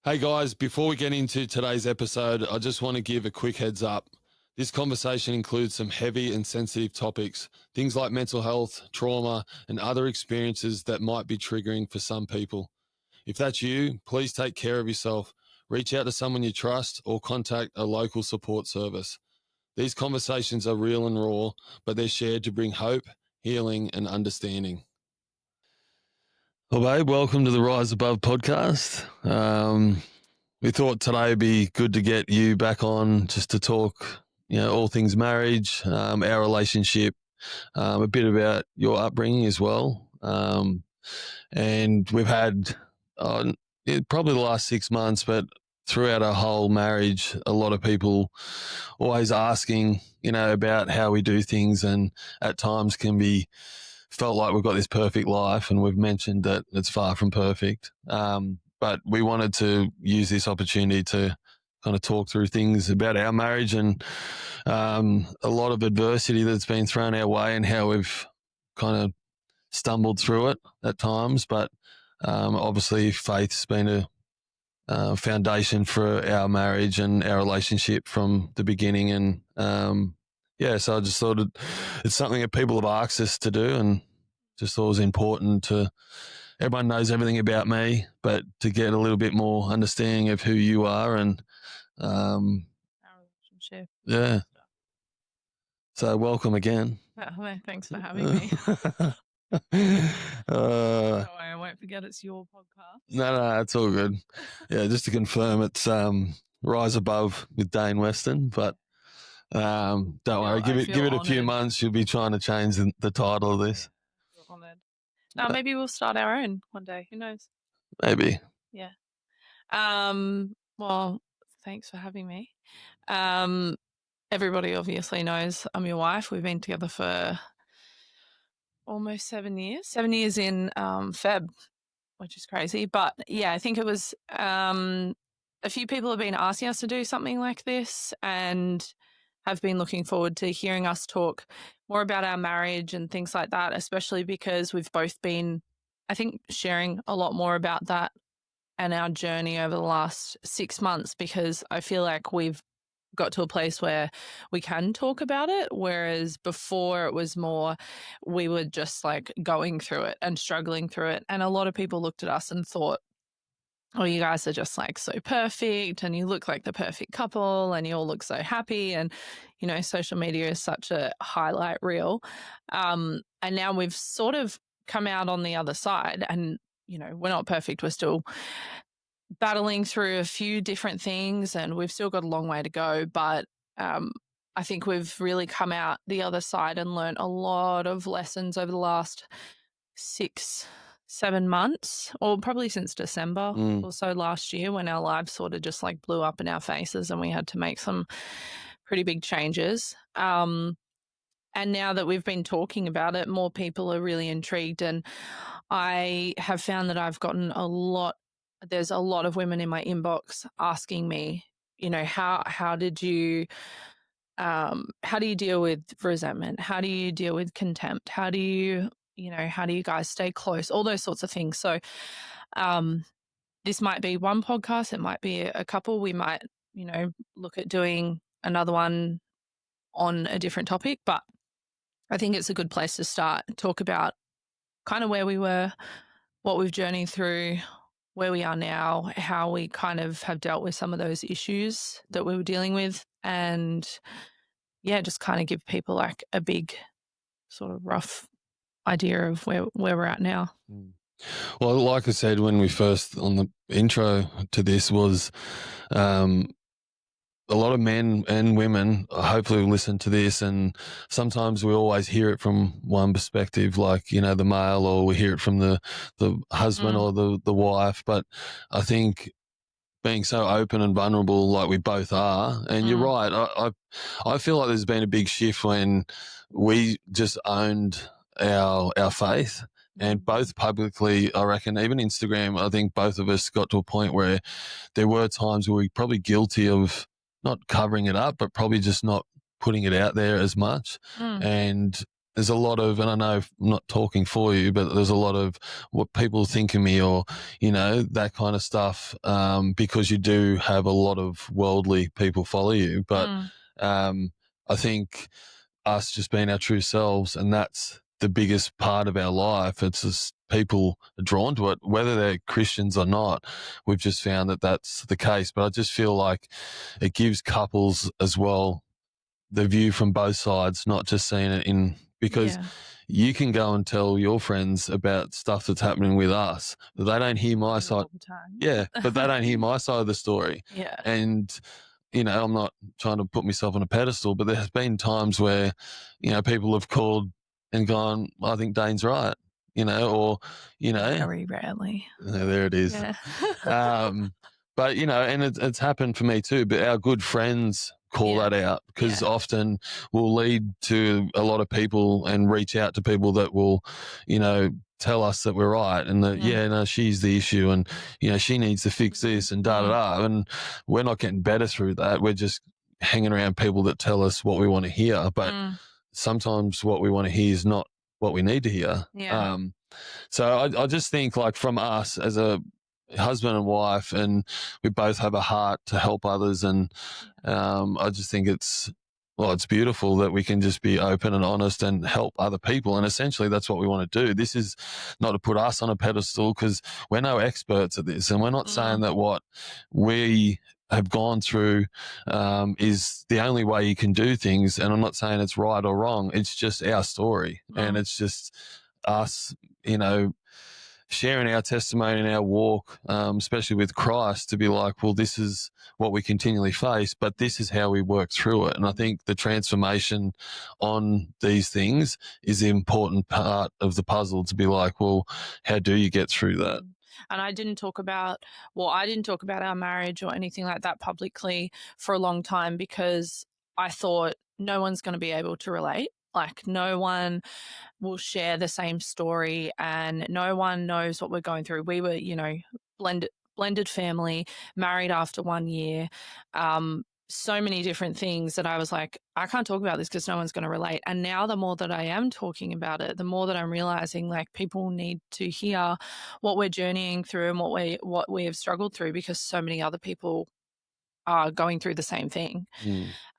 Hey guys, before we get into today's episode, I just want to give a quick heads up. This conversation includes some heavy and sensitive topics, things like mental health, trauma, and other experiences that might be triggering for some people. If that's you, please take care of yourself. Reach out to someone you trust or contact a local support service. These conversations are real and raw, but they're shared to bring hope, healing, and understanding. Well, babe, welcome to the Rise Above podcast. We thought today would be good to get you back on just to talk, all things marriage, our relationship, a bit about your upbringing as well. And we've had probably the last 6 months, but throughout our whole marriage, a lot of people always asking, about how we do things, and at times can be felt like we've got this perfect life, and we've mentioned that it's far from perfect. But we wanted to use this opportunity to kind of talk through things about our marriage and a lot of adversity that's been thrown our way and how we've kind of stumbled through it at times. But obviously faith's been a foundation for our marriage and our relationship from the beginning. And so I just thought it's something that people have asked us to do, and just thought it was important to, everyone knows everything about me, but to get a little bit more understanding of who you are and our relationship. Yeah. So welcome again. Well, thanks for having me. Don't worry, I won't forget it's your podcast. No, it's all good. Yeah, just to confirm, it's Rise Above with Dane Weston, but don't worry, give it a few months. You'll be trying to change the title of this. Honored. Now maybe we'll start our own one day. Who knows? Maybe. Yeah. Well, thanks for having me. Everybody obviously knows I'm your wife. We've been together for almost 7 years. 7 years in Feb, which is crazy. But yeah, I think it was a few people have been asking us to do something like this and have been looking forward to hearing us talk more about our marriage and things like that, especially because we've both been, I think, sharing a lot more about that and our journey over the last 6 months, because I feel like we've got to a place where we can talk about it, whereas before it was more we were just like going through it and struggling through it. And a lot of people looked at us and thought, oh, you guys are just like so perfect and you look like the perfect couple and you all look so happy. And, social media is such a highlight reel. And now we've sort of come out on the other side and, we're not perfect. We're still battling through a few different things and we've still got a long way to go. But I think we've really come out the other side and learned a lot of lessons over the last 6-7 months, or probably since December or so last year, when our lives sort of just like blew up in our faces and we had to make some pretty big changes. And now that we've been talking about it, more people are really intrigued, and I have found that there's a lot of women in my inbox asking me, how do you deal with resentment? How do you deal with contempt? How do you guys stay close? All those sorts of things. So this might be one podcast. It might be a couple. We might, look at doing another one on a different topic. But I think it's a good place to start, talk about kind of where we were, what we've journeyed through, where we are now, how we kind of have dealt with some of those issues that we were dealing with, and just kind of give people like a big sort of rough idea of where we're at now. Well, like I said, when we first on the intro to this was a lot of men and women hopefully will listen to this, and sometimes we always hear it from one perspective, like, the male, or we hear it from the husband or the wife. But I think being so open and vulnerable like we both are, and you're right, I feel like there's been a big shift when we just owned our faith, and both publicly, I reckon, even Instagram, I think both of us got to a point where there were times where we were probably guilty of not covering it up, but probably just not putting it out there as much. And there's a lot of, and I know I'm not talking for you, but there's a lot of what people think of me, or, that kind of stuff, because you do have a lot of worldly people follow you. But I think us just being our true selves, and that's the biggest part of our life. It's just people are drawn to it, whether they're Christians or not. We've just found that that's the case. But I just feel like it gives couples as well the view from both sides, not just seeing it because you can go and tell your friends about stuff that's happening with us, but they don't hear my side. All the time. Yeah, but they don't hear my side of the story. Yeah. And, I'm not trying to put myself on a pedestal, but there has been times where, people have called and gone, I think Dane's right, or, Very rarely. there it is. Yeah. But, and it's happened for me too, but our good friends call that out, because often we'll lead to a lot of people and reach out to people that will, tell us that we're right, and that, she's the issue, and, she needs to fix this, and da-da-da. And we're not getting better through that. We're just hanging around people that tell us what we want to hear. But sometimes what we want to hear is not what we need to hear. Yeah. So I just think, like, from us as a husband and wife, and we both have a heart to help others, and I just think it's beautiful that we can just be open and honest and help other people. And essentially that's what we want to do. This is not to put us on a pedestal, because we're no experts at this, and we're not saying that what we have gone through is the only way you can do things. And I'm not saying it's right or wrong. It's just our story, and it's just us, sharing our testimony and our walk, especially with Christ, to be like, well, this is what we continually face, but this is how we work through it. And I think the transformation on these things is the important part of the puzzle, to be like, well, how do you get through that? And I didn't talk about our marriage or anything like that publicly for a long time, because I thought no one's going to be able to relate. Like, no one will share the same story, and no one knows what we're going through. We were, blended family, married after 1 year, so many different things that I was like, I can't talk about this because no one's going to relate. And now the more that I am talking about it, the more that I'm realizing, like, people need to hear what we're journeying through and what we have struggled through, because so many other people are going through the same thing.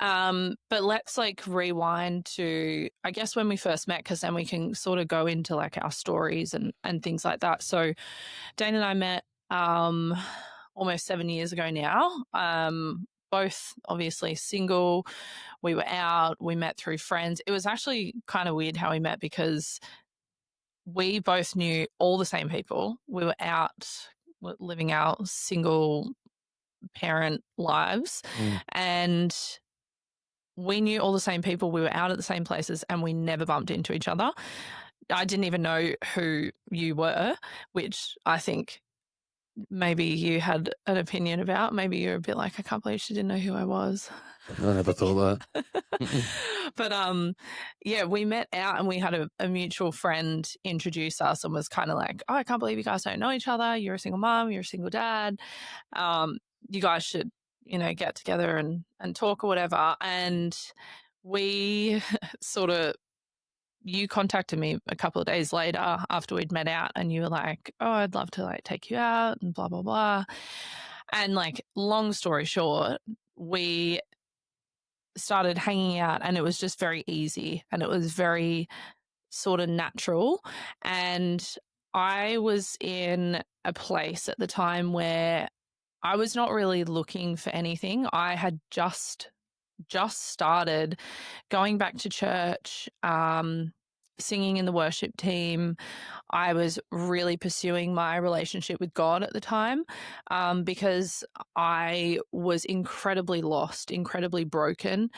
But let's, like, rewind to, I guess, when we first met, because then we can sort of go into, like, our stories and things like that. So Dane and I met almost 7 years ago now. Both obviously single. We were out. We met through friends. It was actually kind of weird how we met, because we both knew all the same people. We were out living our single parent lives, and we knew all the same people. We were out at the same places, and we never bumped into each other. I didn't even know who you were, which I think maybe you had an opinion about. Maybe you're a bit like, I can't believe she didn't know who I was. I never thought that. But we met out, and we had a mutual friend introduce us, and was kind of like, oh, I can't believe you guys don't know each other. You're a single mom, you're a single dad. You guys should, get together and talk or whatever. And we you contacted me a couple of days later after we'd met out, and you were like, oh, I'd love to, like, take you out and blah, blah, blah. And, like, long story short, we started hanging out, and it was just very easy, and it was very sort of natural. And I was in a place at the time where I was not really looking for anything. I had just started going back to church, singing in the worship team. I was really pursuing my relationship with God at the time, because I was incredibly lost, incredibly broken.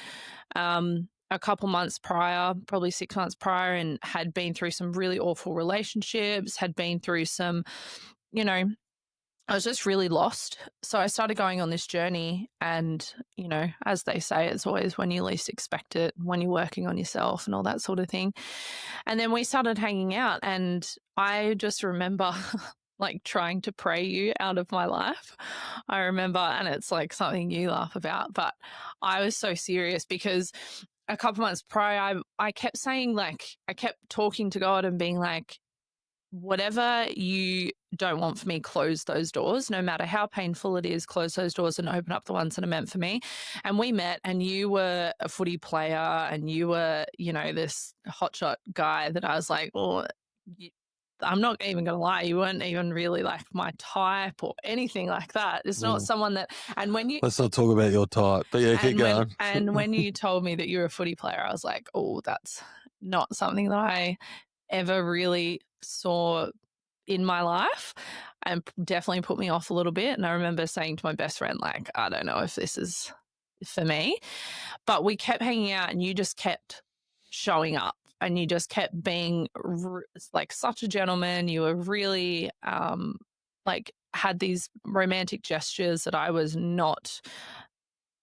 A couple months prior, probably 6 months prior, and had been through some really awful relationships, had been through some, I was just really lost. So I started going on this journey, and, as they say, it's always when you least expect it, when you're working on yourself and all that sort of thing. And then we started hanging out, and I just remember like trying to pray you out of my life. I remember, and it's like something you laugh about, but I was so serious, because a couple months prior, I kept saying, like, I kept talking to God and being like, whatever you don't want for me, close those doors. No matter how painful it is, close those doors and open up the ones that are meant for me. And we met, and you were a footy player, and you were, you know, this hotshot guy that I was like, well, I'm not even going to lie, you weren't even really like my type or anything like that. It's not someone that, and when you, Let's not talk about your type, but yeah, keep going. And when you told me that you're a footy player, I was like, oh, that's not something that I ever really saw in my life, and definitely put me off a little bit. And I remember saying to my best friend, like, I don't know if this is for me. But we kept hanging out, and you just kept showing up, and you just kept being like such a gentleman. You were really like had these romantic gestures that I was not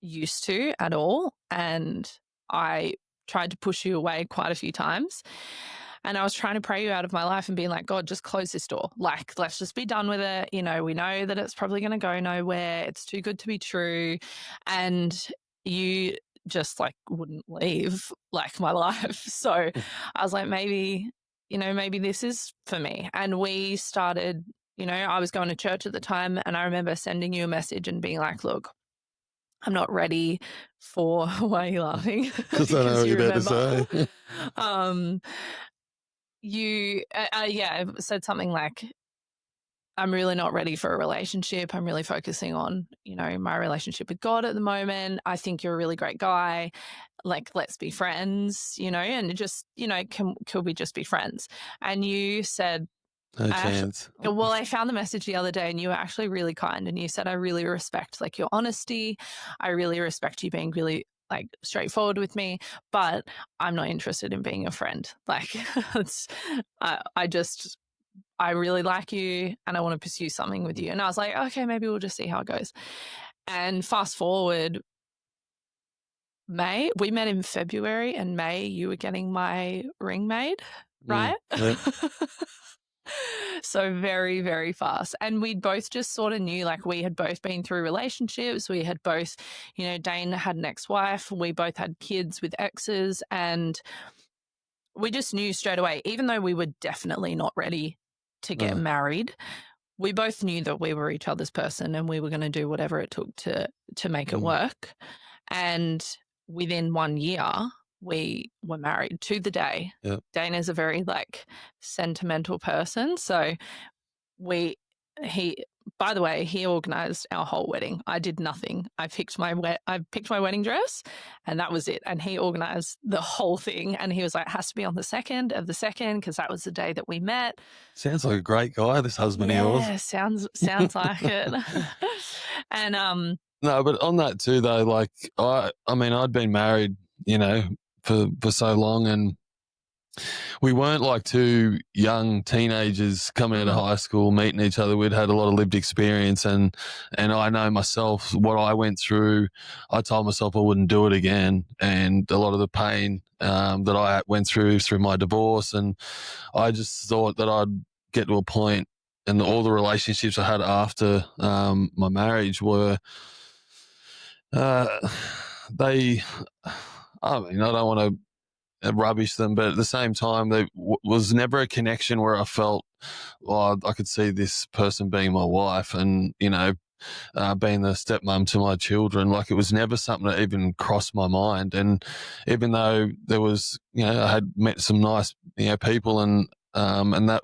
used to at all. And I tried to push you away quite a few times. And I was trying to pray you out of my life and being like, God, just close this door. Like, let's just be done with it. You know, we know that it's probably going to go nowhere. It's too good to be true. And you just like wouldn't leave like my life. So I was like, maybe, you know, maybe this is for me. And we started, you know, I was going to church at the time, and I remember sending you a message and being like, look, I'm not ready for, why are you laughing? Because I know what you're about to say. You said something like, I'm really not ready for a relationship. I'm really focusing on, you know, my relationship with God at the moment. I think you're a really great guy. Like, let's be friends, you know, and just, you know, could we just be friends? And you said, no chance. Well, I found the message the other day, and you were actually really kind, and you said, I really respect like your honesty. I really respect you being really like straightforward with me, but I'm not interested in being a friend. Like, I really like you, and I want to pursue something with you. And I was like, okay, maybe we'll just see how it goes. And fast forward, May, we met in February, and May, you were getting my ring made, right? Yep. So very, very fast. And we both just sort of knew, like, we had both been through relationships. We had both, you know, Dane had an ex-wife. We both had kids with exes. And we just knew straight away, even though we were definitely not ready to get married, we both knew that we were each other's person, and we were going to do whatever it took to make it work. And within 1 year, we were married to the day. Yep. Dana's a very like sentimental person. So by the way, he organized our whole wedding. I did nothing. I picked my wedding dress, and that was it. And he organized the whole thing. And he was like, it has to be on the 2nd of the 2nd, because that was the day that we met. Sounds like a great guy, this husband of yours. Yeah, sounds like it. And no, but on that too though, like I mean, I'd been married, you know, for so long, and we weren't like two young teenagers coming out of high school meeting each other. We'd had a lot of lived experience, and I know myself what I went through. I told myself I wouldn't do it again, and a lot of the pain that I went through my divorce, and I just thought that I'd get to a point, and all the relationships I had after my marriage were they. I mean, I don't want to rubbish them, but at the same time, there was never a connection where I felt, well, I could see this person being my wife, and, you know, being the stepmom to my children. Like, it was never something that even crossed my mind. And even though there was, you know, I had met some nice, you know, people, and that,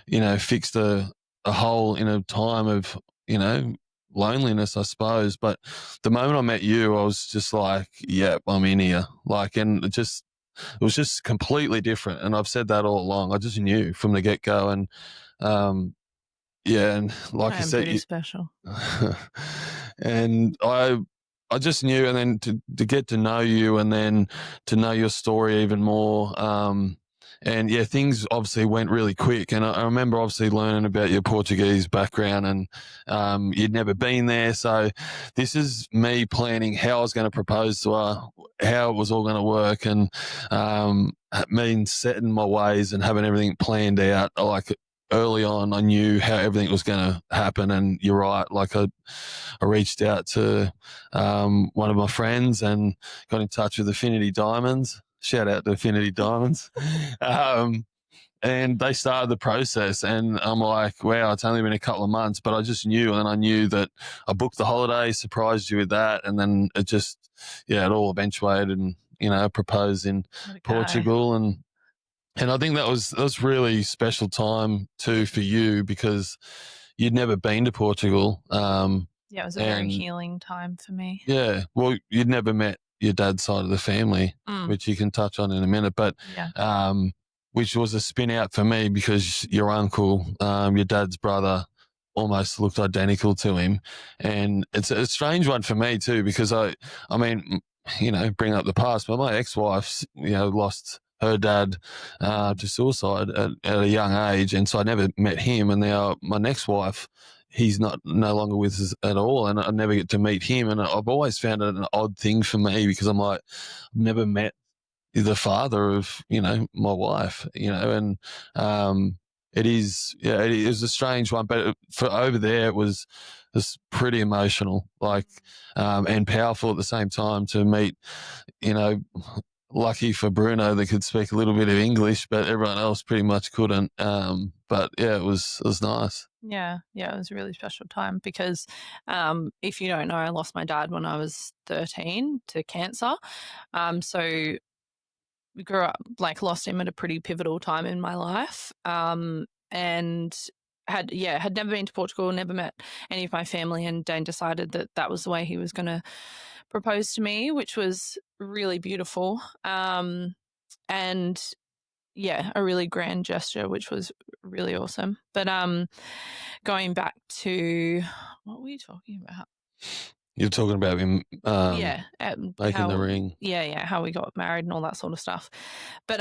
you know, fixed a hole in a time of, you know, loneliness, I suppose. But the moment I met you, I was just like, yep, I'm in here. Like, and it was just completely different. And I've said that all along. I just knew from the get-go. And yeah, and like I said, pretty special. and I just knew. And then to get to know you, and then to know your story even more, and yeah, things obviously went really quick. And I remember obviously learning about your Portuguese background, and you'd never been there. So this is me planning how I was going to propose to her, how it was all going to work, and me setting my ways and having everything planned out. Like, early on, I knew how everything was going to happen. And you're right. Like I reached out to one of my friends and got in touch with Affinity Diamonds. Shout out to Affinity Diamonds. um, and they started the process, and I'm like, wow, it's only been a couple of months, but I just knew. And I knew that I booked the holiday, surprised you with that. And then it just, yeah, it all eventuated and, proposed in Let it go. Portugal. And I think that was really special time too for you because you'd never been to Portugal. Yeah, it was a very And healing time for me. yeah, well, you'd never met your dad's side of the family, Mm, which you can touch on in a minute, but yeah. which was a spin out for me because your uncle, your dad's brother, almost looked identical to him, and it's a strange one for me too because I mean, bring up the past, but my ex-wife, lost her dad to suicide at a young age, and so I never met him, and now my next wife, he's no longer with us at all, and I never get to meet him. And I've always found it an odd thing for me because I'm like, I've never met the father of my wife, and it is, yeah, it is a strange one, but for over there it was pretty emotional, like, and powerful at the same time to meet, you know lucky for Bruno that could speak a little bit of English, but everyone else pretty much couldn't. But yeah, it was nice. Yeah, yeah, it was a really special time because if you don't know, I lost my dad when I was 13 to cancer. So we grew up, like, lost him at a pretty pivotal time in my life. And had never been to Portugal, never met any of my family, and Dane decided that that was the way he was going to propose to me, which was really beautiful. And yeah, a really grand gesture, which was really awesome. But going back to what were you talking about? You're talking about him Yeah, making the how ring. how we got married and all that sort of stuff. But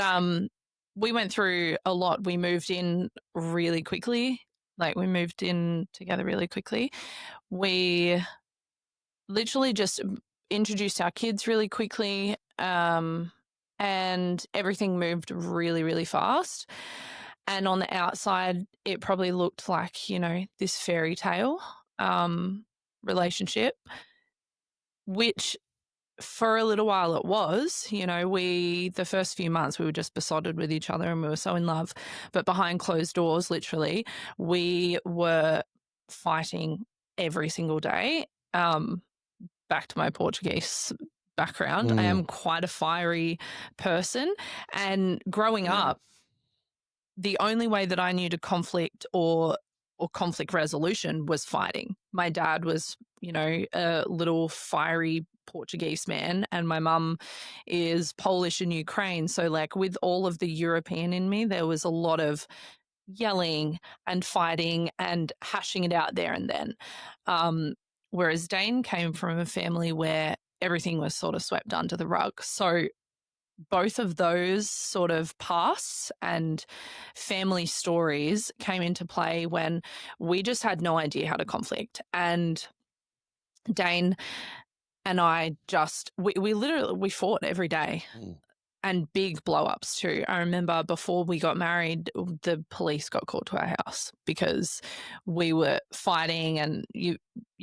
we went through a lot. We moved in really quickly. Like, we moved in together really quickly. We literally just introduced our kids really quickly. And everything moved really, really fast. And on the outside, it probably looked like, this fairy tale relationship, which for a little while it was. The first few months we were just besotted with each other and we were so in love. But behind closed doors, literally, we were fighting every single day. Back to my Portuguese background, I am quite a fiery person. And growing up, the only way that I knew to conflict or conflict resolution was fighting. My dad was, a little fiery Portuguese man, and my mum is Polish and Ukraine. So, like, with all of the European in me, there was a lot of yelling and fighting and hashing it out there and then. Whereas Dane came from a family where everything was sort of swept under the rug. So both of those sort of pasts and family stories came into play when we just had no idea how to conflict. And Dane and I we literally, we fought every day. And big blow ups too. I remember before we got married, the police got called to our house because we were fighting, and we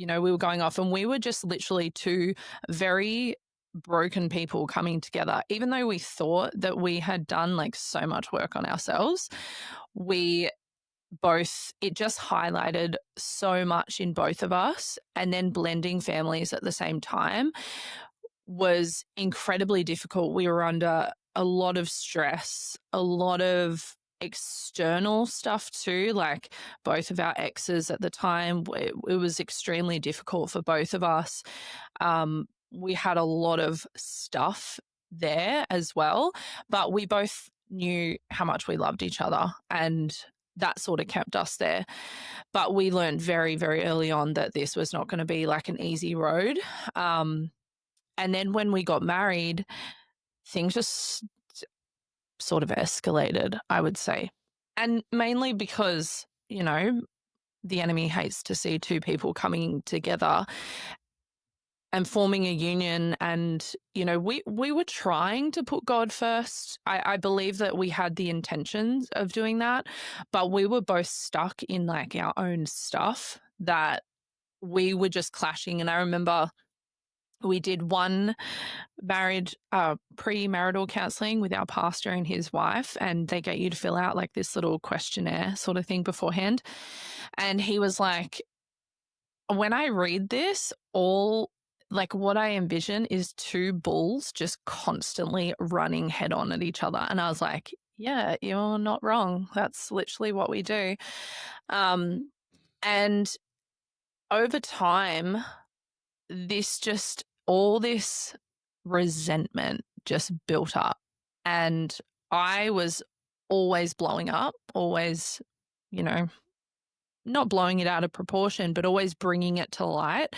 were going off, and we were just literally two very broken people coming together. Even though we thought that we had done, like, so much work on ourselves, we both, it just highlighted so much in both of us. And then blending families at the same time was incredibly difficult. We were under a lot of stress, a lot of external stuff too. Like, both of our exes at the time, it was extremely difficult for both of us. We had a lot of stuff there as well, but we both knew how much we loved each other, and that sort of kept us there. But we learned very, very early on that this was not going to be like an easy road. And then when we got married, things just sort of escalated, I would say. And mainly because, the enemy hates to see two people coming together and forming a union. And, you know, we were trying to put God first. I believe that we had the intentions of doing that, but we were both stuck in like our own stuff that we were just clashing. And I remember we did one premarital counseling with our pastor and his wife, and they get you to fill out like this little questionnaire sort of thing beforehand. And he was like, when I read this, all like what I envision is two bulls just constantly running head on at each other. And I was like, yeah, you're not wrong. That's literally what we do. And over time, all this resentment just built up. And I was always blowing up, always, you know, not blowing it out of proportion, but always bringing it to light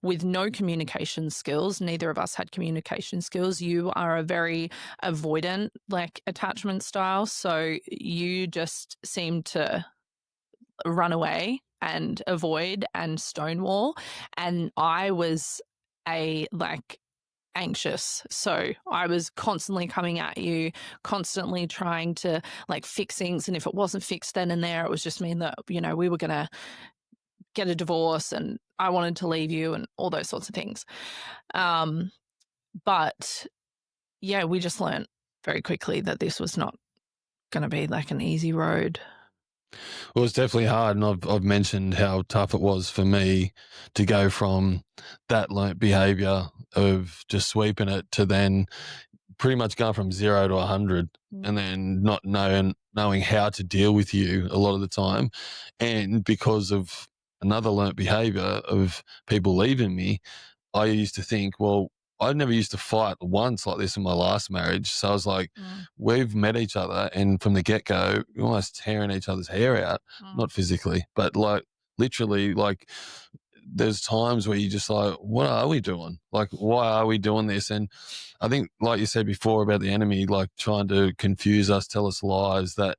with no communication skills. Neither of us had communication skills. You are a very avoidant, like, attachment style. So you just seem to run away and avoid and stonewall. And I was anxious. So I was constantly coming at you, constantly trying to like fix things. And if it wasn't fixed then and there, it was just mean that, you know, we were going to get a divorce and I wanted to leave you and all those sorts of things. But yeah, we just learned very quickly that this was not going to be like an easy road. Well, it's definitely hard, and I've mentioned how tough it was for me to go from that learnt behaviour of just sweeping it to then pretty much going from 0 to 100, and then not knowing how to deal with you a lot of the time. And because of another learnt behaviour of people leaving me, I used to think, well, I never used to fight once like this in my last marriage. So I was like, we've met each other, and from the get-go, we're almost tearing each other's hair out, not physically, but like literally, like there's times where you're just like, what are we doing? Like, why are we doing this? And I think, like you said before about the enemy, like trying to confuse us, tell us lies, that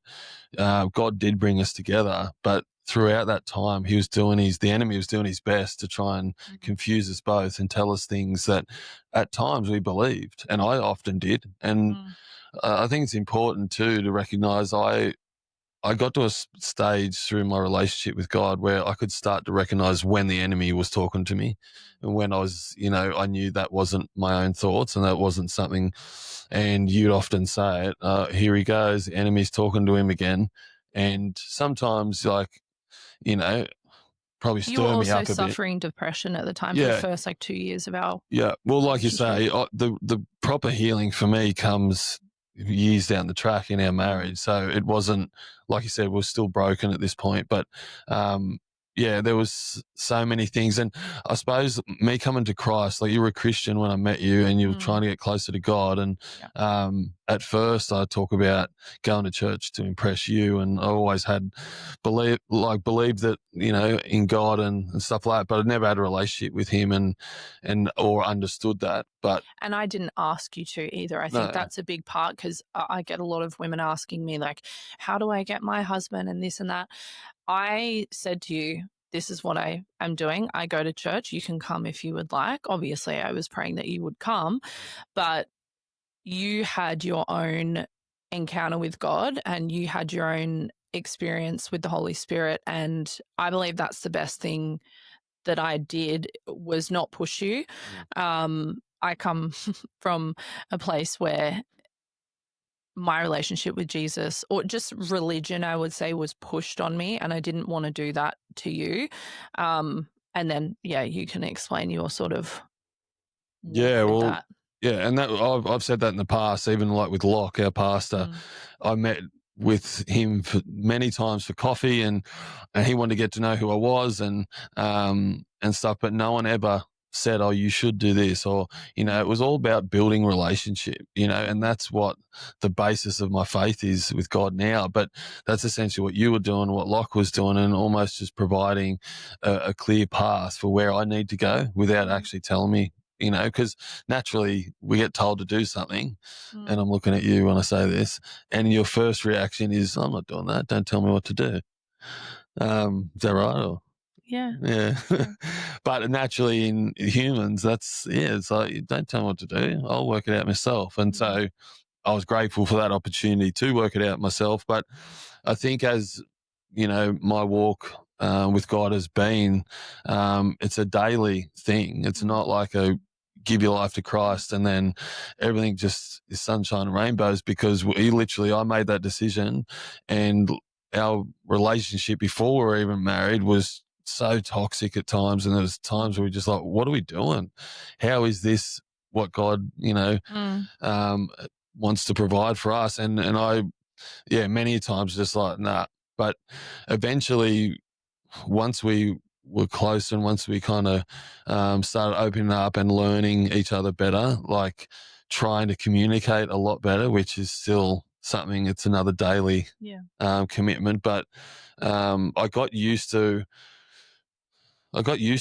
God did bring us together. But throughout that time, the enemy was doing his best to try and confuse us both and tell us things that at times we believed. And I often did. And I think it's important too to recognize I got to a stage through my relationship with God where I could start to recognize when the enemy was talking to me, and when I knew that wasn't my own thoughts and that wasn't something. And you'd often say it, here he goes, the enemy's talking to him again. And sometimes, like, probably You were stir me also up a bit. suffering depression at the time for the first 2 years of our Yeah. Well, like you say, relationship. the proper healing for me comes years down the track in our marriage. So it wasn't, like you said, we're still broken at this point. But there was so many things. And I suppose me coming to Christ, like you were a Christian when I met you and you were trying to get closer to God. And at first I talk about going to church to impress you. And I always had believed that, in God and stuff like that, but I never had a relationship with him or understood that. And I didn't ask you to either. I think that's a big part, because I get a lot of women asking me, like, how do I get my husband and this and that? I said to you, this is what I am doing. I go to church. You can come if you would like. Obviously, I was praying that you would come, but you had your own encounter with God and you had your own experience with the Holy Spirit. And I believe that's the best thing that I did, was not push you. I come from a place where my relationship with Jesus, or just religion, I would say, was pushed on me, and I didn't want to do that to you. And then, you can explain your sort of Yeah, with well, that. yeah, and that I've said that in the past, even like with Locke, our pastor. I met with him for many times for coffee, and he wanted to get to know who I was and stuff, but no one ever said, oh, you should do this, or it was all about building relationship, and that's what the basis of my faith is with God now. But that's essentially what you were doing, what Locke was doing, and almost just providing a clear path for where I need to go without actually telling me, because naturally we get told to do something, and I'm looking at you when I say this, and your first reaction is, I'm not doing that. Don't tell me what to do. Is that right? Or? Yeah. Yeah. True. But naturally in humans, it's like, don't tell me what to do. I'll work it out myself. And so I was grateful for that opportunity to work it out myself. But I think as, my walk with God has been, it's a daily thing. It's not like a give your life to Christ and then everything just is sunshine and rainbows, because I made that decision, and our relationship before we were even married was so toxic at times. And there was times where we just like, what are we doing? How is this what God, um, wants to provide for us? And I, many times just like, nah. But eventually, once we were close and once we kind of started opening up and learning each other better, like trying to communicate a lot better, which is still something, it's another daily commitment. But I got used to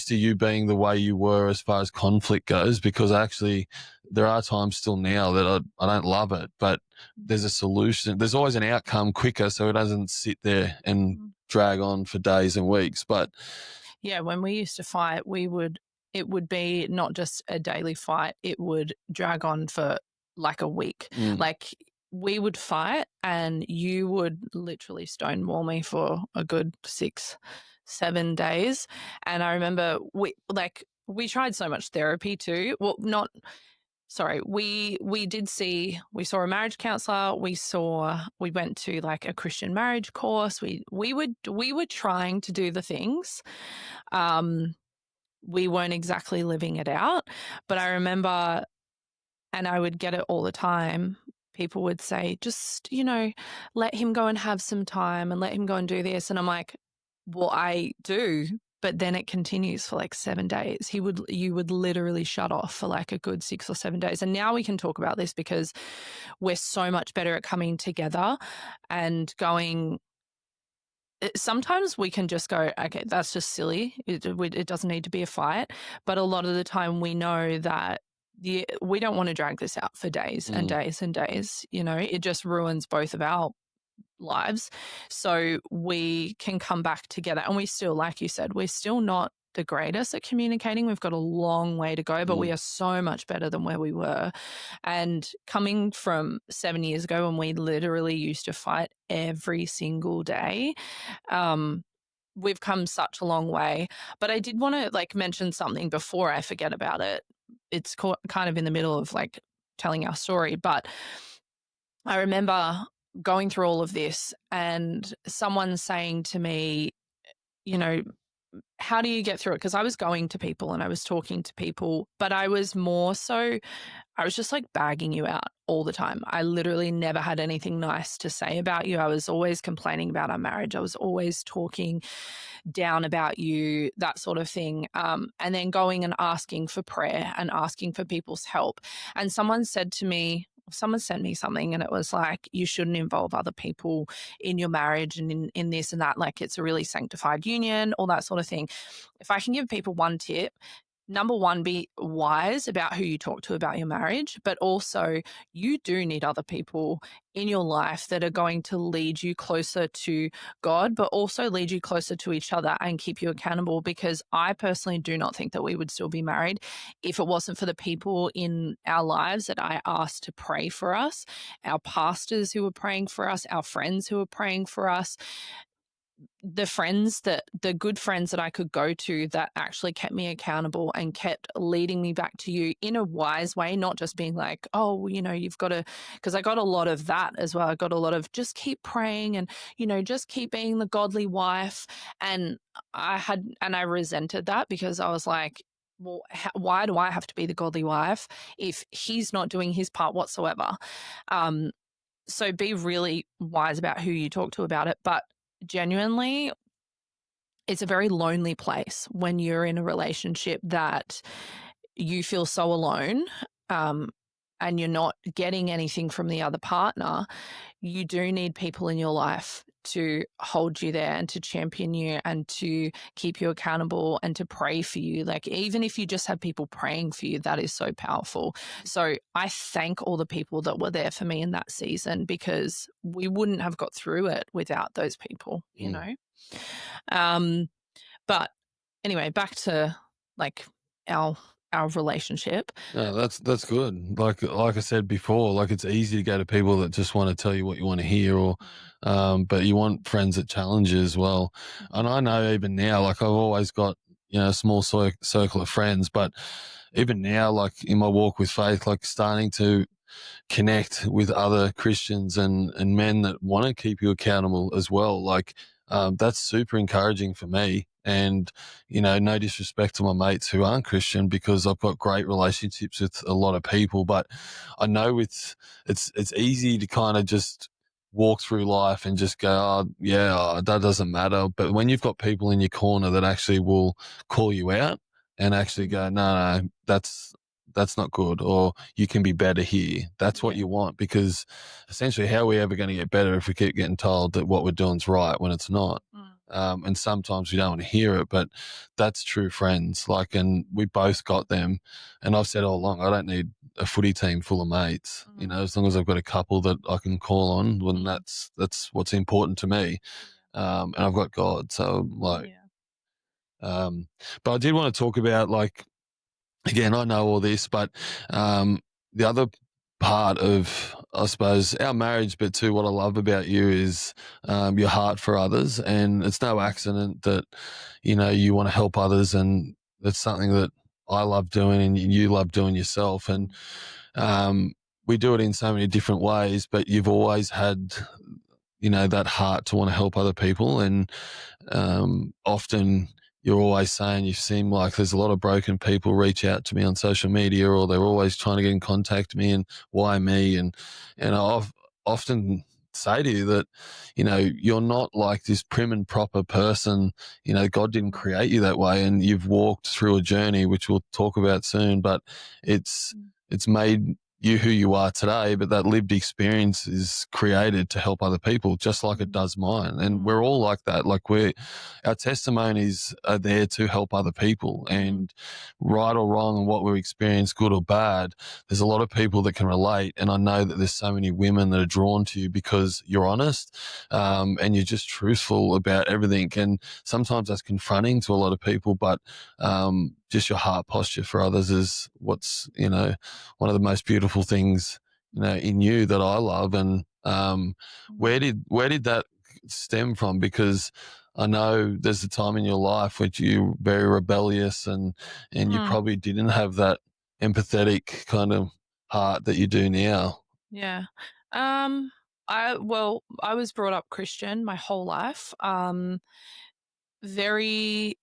you being the way you were as far as conflict goes, because actually there are times still now that I don't love it, but there's a solution. There's always an outcome quicker, so it doesn't sit there and drag on for days and weeks. But yeah, when we used to fight, it would be not just a daily fight, it would drag on for like a week. Like we would fight and you would literally stonewall me for a good 6-7 days. And I remember we tried so much therapy too. Well, not sorry, we saw a marriage counselor, we went to like a Christian marriage course. We were trying to do the things. We weren't exactly living it out, but I remember, and I would get it all the time, people would say, just, let him go and have some time and let him go and do this. And I'm like, well, I do, but then it continues for like 7 days. You would literally shut off for like a good 6 or 7 days. And now we can talk about this because we're so much better at coming together and going. Sometimes we can just go, okay, that's just silly. It doesn't need to be a fight. But a lot of the time we know that we don't want to drag this out for days and days and days. It just ruins both of our lives. So we can come back together, and we still, like you said, we're still not the greatest at communicating. We've got a long way to go, but we are so much better than where we were. And coming from 7 years ago when we literally used to fight every single day, we've come such a long way. But I did want to mention something before I forget about it. It's kind of in the middle of telling our story, but I remember going through all of this and someone saying to me, how do you get through it? Because I was going to people and I was talking to people, but I was just bagging you out all the time. I literally never had anything nice to say about you. I was always complaining about our marriage. I was always talking down about you, that sort of thing. And then going and asking for prayer and asking for people's help. And someone sent me something and it was like, you shouldn't involve other people in your marriage and in this and that. Like, it's a really sanctified union, all that sort of thing. If I can give people one tip, number one, be wise about who you talk to about your marriage, but also you do need other people in your life that are going to lead you closer to God, but also lead you closer to each other and keep you accountable. Because I personally do not think that we would still be married if it wasn't for the people in our lives that I asked to pray for us, our pastors who were praying for us, our friends who were praying for us, the good friends that I could go to that actually kept me accountable and kept leading me back to you in a wise way, not just being like, oh, you've got to, because I got a lot of that as well. I got a lot of just keep praying and, just keep being the godly wife. And I resented that because I was like, well, why do I have to be the godly wife if he's not doing his part whatsoever? So be really wise about who you talk to about it. But genuinely, it's a very lonely place when you're in a relationship that you feel so alone, and you're not getting anything from the other partner. You do need people in your life to hold you there and to champion you and to keep you accountable and to pray for you. Like, even if you just have people praying for you, that is so powerful. So I thank all the people that were there for me in that season, because we wouldn't have got through it without those people, But anyway, back to like our our relationship. No, that's good. Like I said before, like it's easy to go to people that just want to tell you what you want to hear, or but you want friends that challenge you as well. Mhm. And I know even now, like I've always got a small circle of friends, but even now, like in my walk with faith, like starting to connect with other Christians and men that want to keep you accountable as well. Like that's super encouraging for me. And no disrespect to my mates who aren't Christian, because I've got great relationships with a lot of people. But I know it's easy to kind of just walk through life and just go, oh yeah, that doesn't matter. But when you've got people in your corner that actually will call you out and actually go, no, no, that's not good, or you can be better here. That's what Yeah. you want, because essentially, how are we ever going to get better if we keep getting told that what we're doing is right when it's not? Mm. And sometimes we don't want to hear it, but that's true friends. Like, and we both got them. And I've said all along, I don't need a footy team full of mates. Mhm. As long as I've got a couple that I can call on, when Mm. that's what's important to me. And I've got God, so like, Yeah. um, but I did want to talk about, like, again, I know all this, but the other part of, I suppose, our marriage, but too, what I love about you is your heart for others. And it's no accident that, you want to help others. And that's something that I love doing and you love doing yourself. And um, we do it in so many different ways, but you've always had, that heart to want to help other people. And often you're always saying, you seem like there's a lot of broken people reach out to me on social media, or they're always trying to get in contact with me, and why me? And I've often say to you that, you're not like this prim and proper person. God didn't create you that way, and you've walked through a journey, which we'll talk about soon, but it's, Mm. it's made you who you are today, but that lived experience is created to help other people, just like it does mine. And Mm. we're all like that. Like our testimonies are there to help other people, Mm. and right or wrong, and what we experience, good or bad, there's a lot of people that can relate. And I know that there's so many women that are drawn to you because you're honest, and you're just truthful about everything. And sometimes that's confronting to a lot of people, but just your heart posture for others is what's, one of the most beautiful things, in you, that I love. And where did that stem from? Because I know there's a time in your life which you very rebellious, and you Mm. probably didn't have that empathetic kind of heart that you do now. Yeah. Um, I was brought up Christian my whole life. Very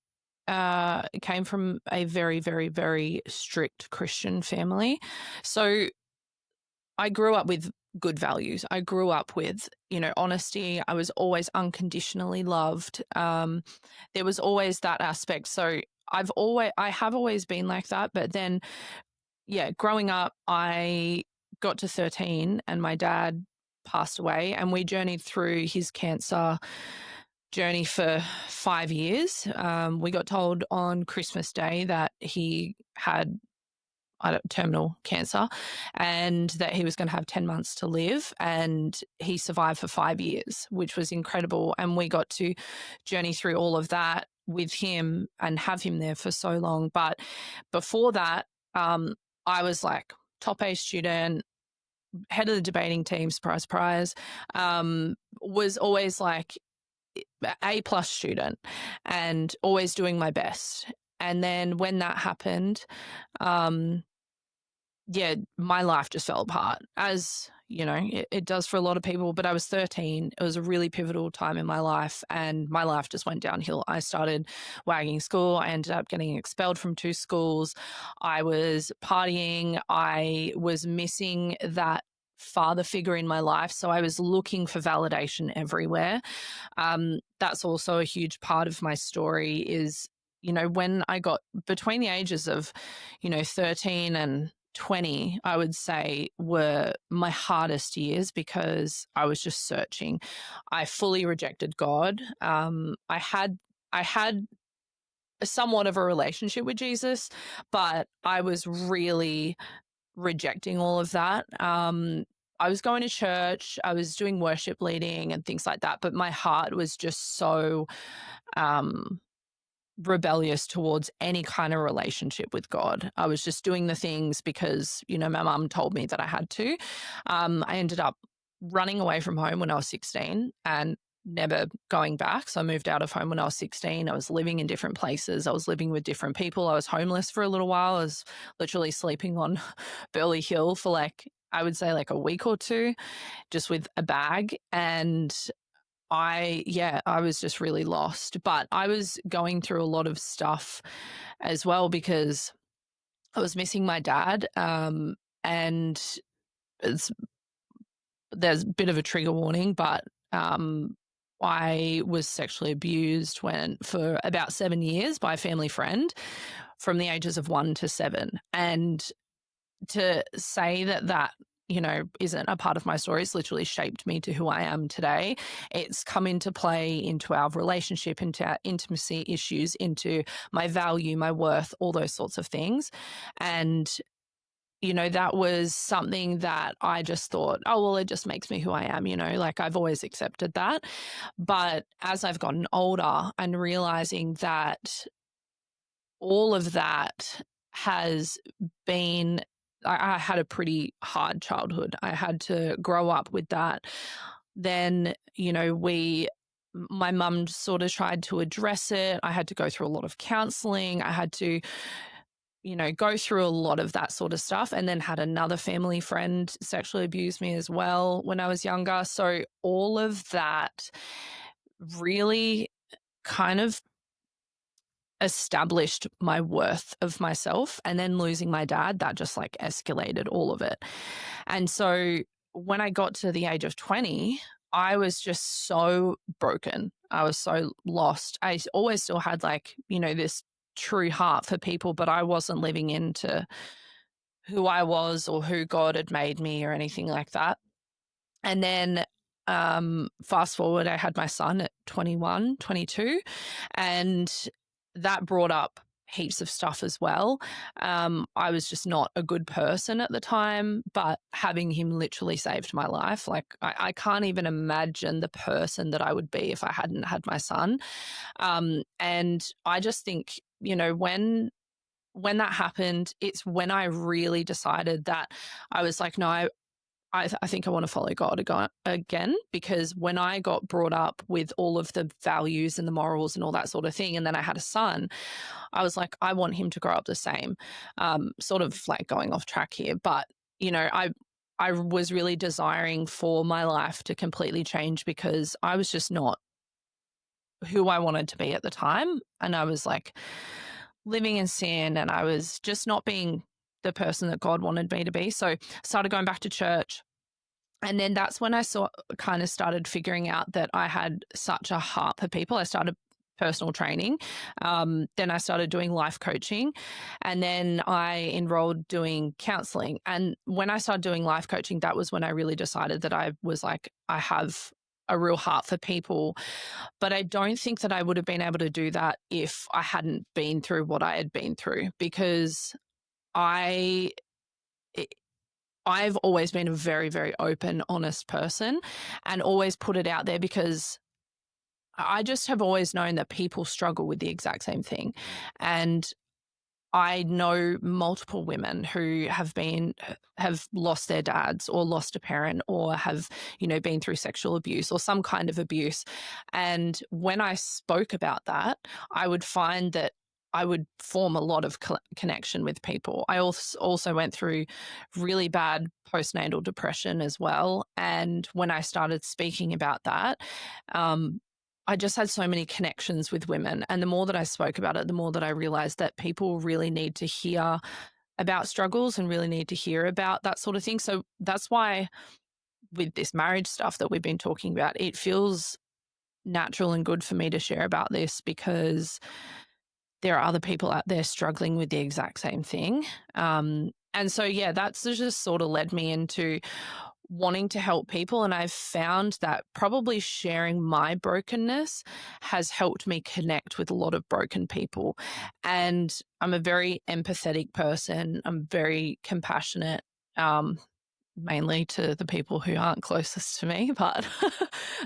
came from a very, very, very strict Christian family. So I grew up with good values. I grew up with, honesty. I was always unconditionally loved. There was always that aspect. So I have always been like that. But then, yeah, growing up, I got to 13 and my dad passed away, and we journeyed through his cancer journey for 5 years. We got told on Christmas Day that he had terminal cancer, and that he was going to have 10 months to live. And he survived for 5 years, which was incredible. And we got to journey through all of that with him and have him there for so long. But before that, I was like top A student, head of the debating team, surprise, surprise, was always like A plus student and always doing my best. And then when that happened, um, yeah, my life just fell apart, as it does for a lot of people. But I was 13. It was a really pivotal time in my life, and my life just went downhill. I started wagging school. I ended up getting expelled from 2 schools. I was partying. I was missing that father figure in my life. So I was looking for validation everywhere. That's also a huge part of my story is, when I got between the ages of, 13 and 20, I would say, were my hardest years because I was just searching. I fully rejected God. I had somewhat of a relationship with Jesus, but I was really rejecting all of that. I was going to church, I was doing worship leading and things like that, but my heart was just so um rebellious towards any kind of relationship with God. I was just doing the things because, my mum told me that I had to. I ended up running away from home when I was 16 and never going back. So I moved out of home when I was 16. I was living in different places. I was living with different people. I was homeless for a little while. I was literally sleeping on Burley Hill for I would say a week or two, just with a bag. And I was just really lost. But I was going through a lot of stuff as well because I was missing my dad. And it's, there's a bit of a trigger warning, but I was sexually abused for about 7 years by a family friend from the ages of 1 to 7. And to say that isn't a part of my story, it's literally shaped me to who I am today. It's come into play into our relationship, into our intimacy issues, into my value, my worth, all those sorts of things. And that was something that I just thought, oh, well, it just makes me who I am, I've always accepted that. But as I've gotten older and realizing that all of that has been, I had a pretty hard childhood. I had to grow up with that. Then, my mum sort of tried to address it. I had to go through a lot of counseling. I had to, go through a lot of that sort of stuff, and then had another family friend sexually abuse me as well when I was younger. So all of that really kind of established my worth of myself. And then losing my dad, that just escalated all of it. And so when I got to the age of 20, I was just so broken. I was so lost. I always still had this true heart for people, but I wasn't living into who I was or who God had made me or anything like that. And then fast forward, I had my son at 21, 22, and that brought up heaps of stuff as well. I was just not a good person at the time, but having him literally saved my life. I can't even imagine the person that I would be if I hadn't had my son. And I just think, when that happened, it's when I really decided that I was like, no, I think I want to follow God again, because when I got brought up with all of the values and the morals and all that sort of thing, and then I had a son, I was like, I want him to grow up the same. Sort of going off track here, but I was really desiring for my life to completely change because I was just not who I wanted to be at the time, and I was living in sin, and I was just not being the person that God wanted me to be. So I started going back to church. And then that's when I kind of started figuring out that I had such a heart for people. I started personal training. Then I started doing life coaching. And then I enrolled doing counseling. And when I started doing life coaching, that was when I really decided that I was I have a real heart for people. But I don't think that I would have been able to do that if I hadn't been through what I had been through, because I've always been a very, very open, honest person, and always put it out there because I just have always known that people struggle with the exact same thing. And I know multiple women who have lost their dads or lost a parent or have, been through sexual abuse or some kind of abuse. And when I spoke about that, I would find that I would form a lot of connection with people. I also went through really bad postnatal depression as well. And when I started speaking about that, I just had so many connections with women. And the more that I spoke about it, the more that I realized that people really need to hear about struggles and really need to hear about that sort of thing. So that's why with this marriage stuff that we've been talking about, it feels natural and good for me to share about this, because there are other people out there struggling with the exact same thing. And so, yeah, that's just sort of led me into wanting to help people. And I've found that probably sharing my brokenness has helped me connect with a lot of broken people. And I'm a very empathetic person. I'm very compassionate, mainly to the people who aren't closest to me, but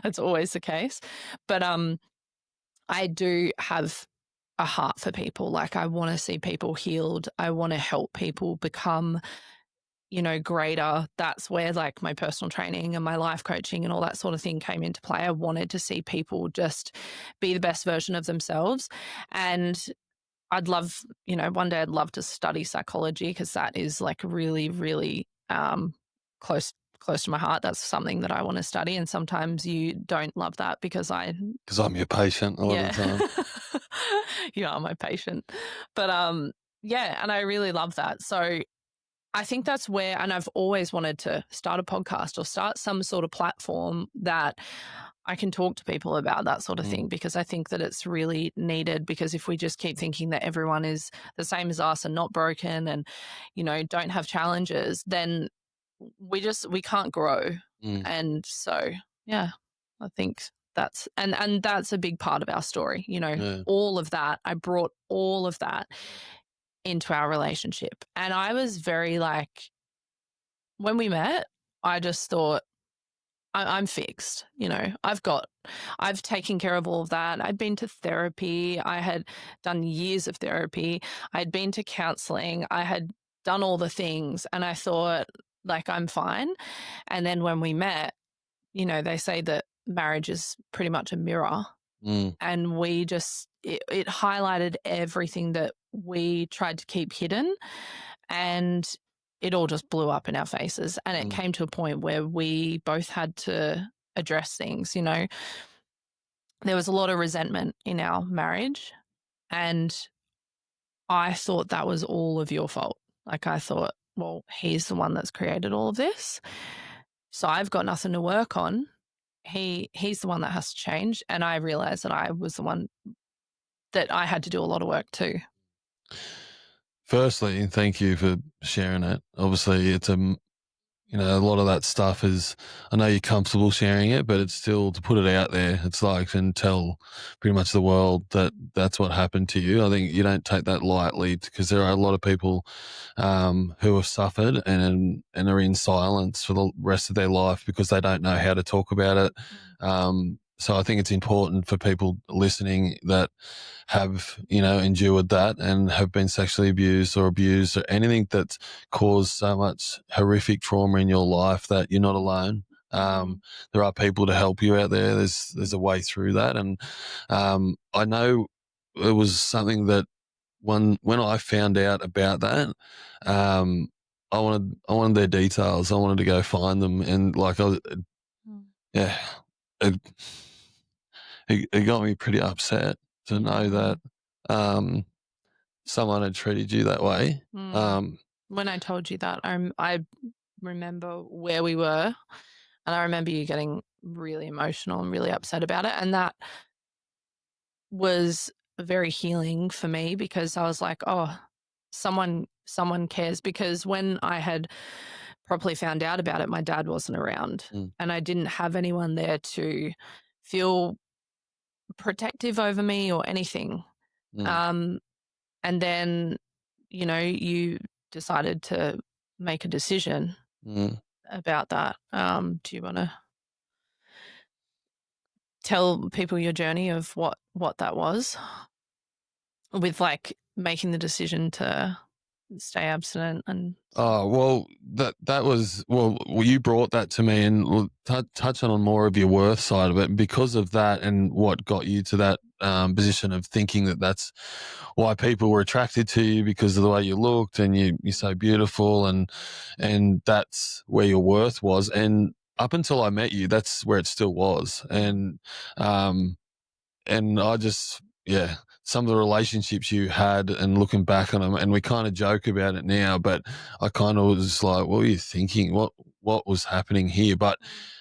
that's always the case. But I do have a heart for people. Like, I want to see people healed. I want to help people become, greater. That's where like my personal training and my life coaching and all that sort of thing came into play. I wanted to see people just be the best version of themselves. And I'd love, one day I'd love to study psychology, because that is like really, really close to my heart. That's something that I want to study. And sometimes you don't love that because I'm your patient a lot of the time. You are my patient. But yeah, and I really love that. So I think that's where, and I've always wanted to start a podcast or start some sort of platform that I can talk to people about that sort of thing, because I think that it's really needed. Because if we just keep thinking that everyone is the same as us and not broken and, don't have challenges, then we can't grow. And so, yeah, I think that's, and that's a big part of our story, all of that. I brought all of that into our relationship. And I was very like, when we met, I just thought, I'm fixed. I've taken care of all of that. I'd been to therapy. I had done years of therapy. I'd been to counseling. I had done all the things. And I thought, like, I'm fine. And then when we met, they say that marriage is pretty much a mirror. And we just, it highlighted everything that we tried to keep hidden, and it all just blew up in our faces. And it came to a point where we both had to address things. There was a lot of resentment in our marriage, and I thought that was all of your fault. Like, I thought, well, he's the one that's created all of this, so I've got nothing to work on. He's the one that has to change. And I realized that I was the one that I had to do a lot of work too. Firstly, thank you for sharing it. Obviously, it's a lot of that stuff is, I know you're comfortable sharing it, but it's still to put it out there. It's like, and tell pretty much the world that that's what happened to you. I think you don't take that lightly, because there are a lot of people who have suffered and are in silence for the rest of their life because they don't know how to talk about it. So I think it's important for people listening that have, endured that and have been sexually abused or anything that's caused so much horrific trauma in your life, that you're not alone. There are people to help you out there. There's a way through that. And I know it was something that when I found out about that, I wanted their details. I wanted to go find them, and yeah, it got me pretty upset to know that someone had treated you that way. When I told you that, I remember where we were, and I remember you getting really emotional and really upset about it. And that was very healing for me, because I was like, oh, someone cares. Because when I had properly found out about it, my dad wasn't around, and I didn't have anyone there to feel protective over me or anything. And then, you decided to make a decision about that. Do you want to tell people your journey of what that was, with like making the decision to stay abstinent? And oh, well, that was, well, you brought that to me, and we'll touch on more of your worth side of it. And because of that, and what got you to that position of thinking that that's why people were attracted to you, because of the way you looked, and you're so beautiful, and that's where your worth was. And up until I met you, that's where it still was. And I just, yeah, some of the relationships you had, and looking back on them, and we kind of joke about it now, but I kind of was like, what were you thinking? What was happening here? But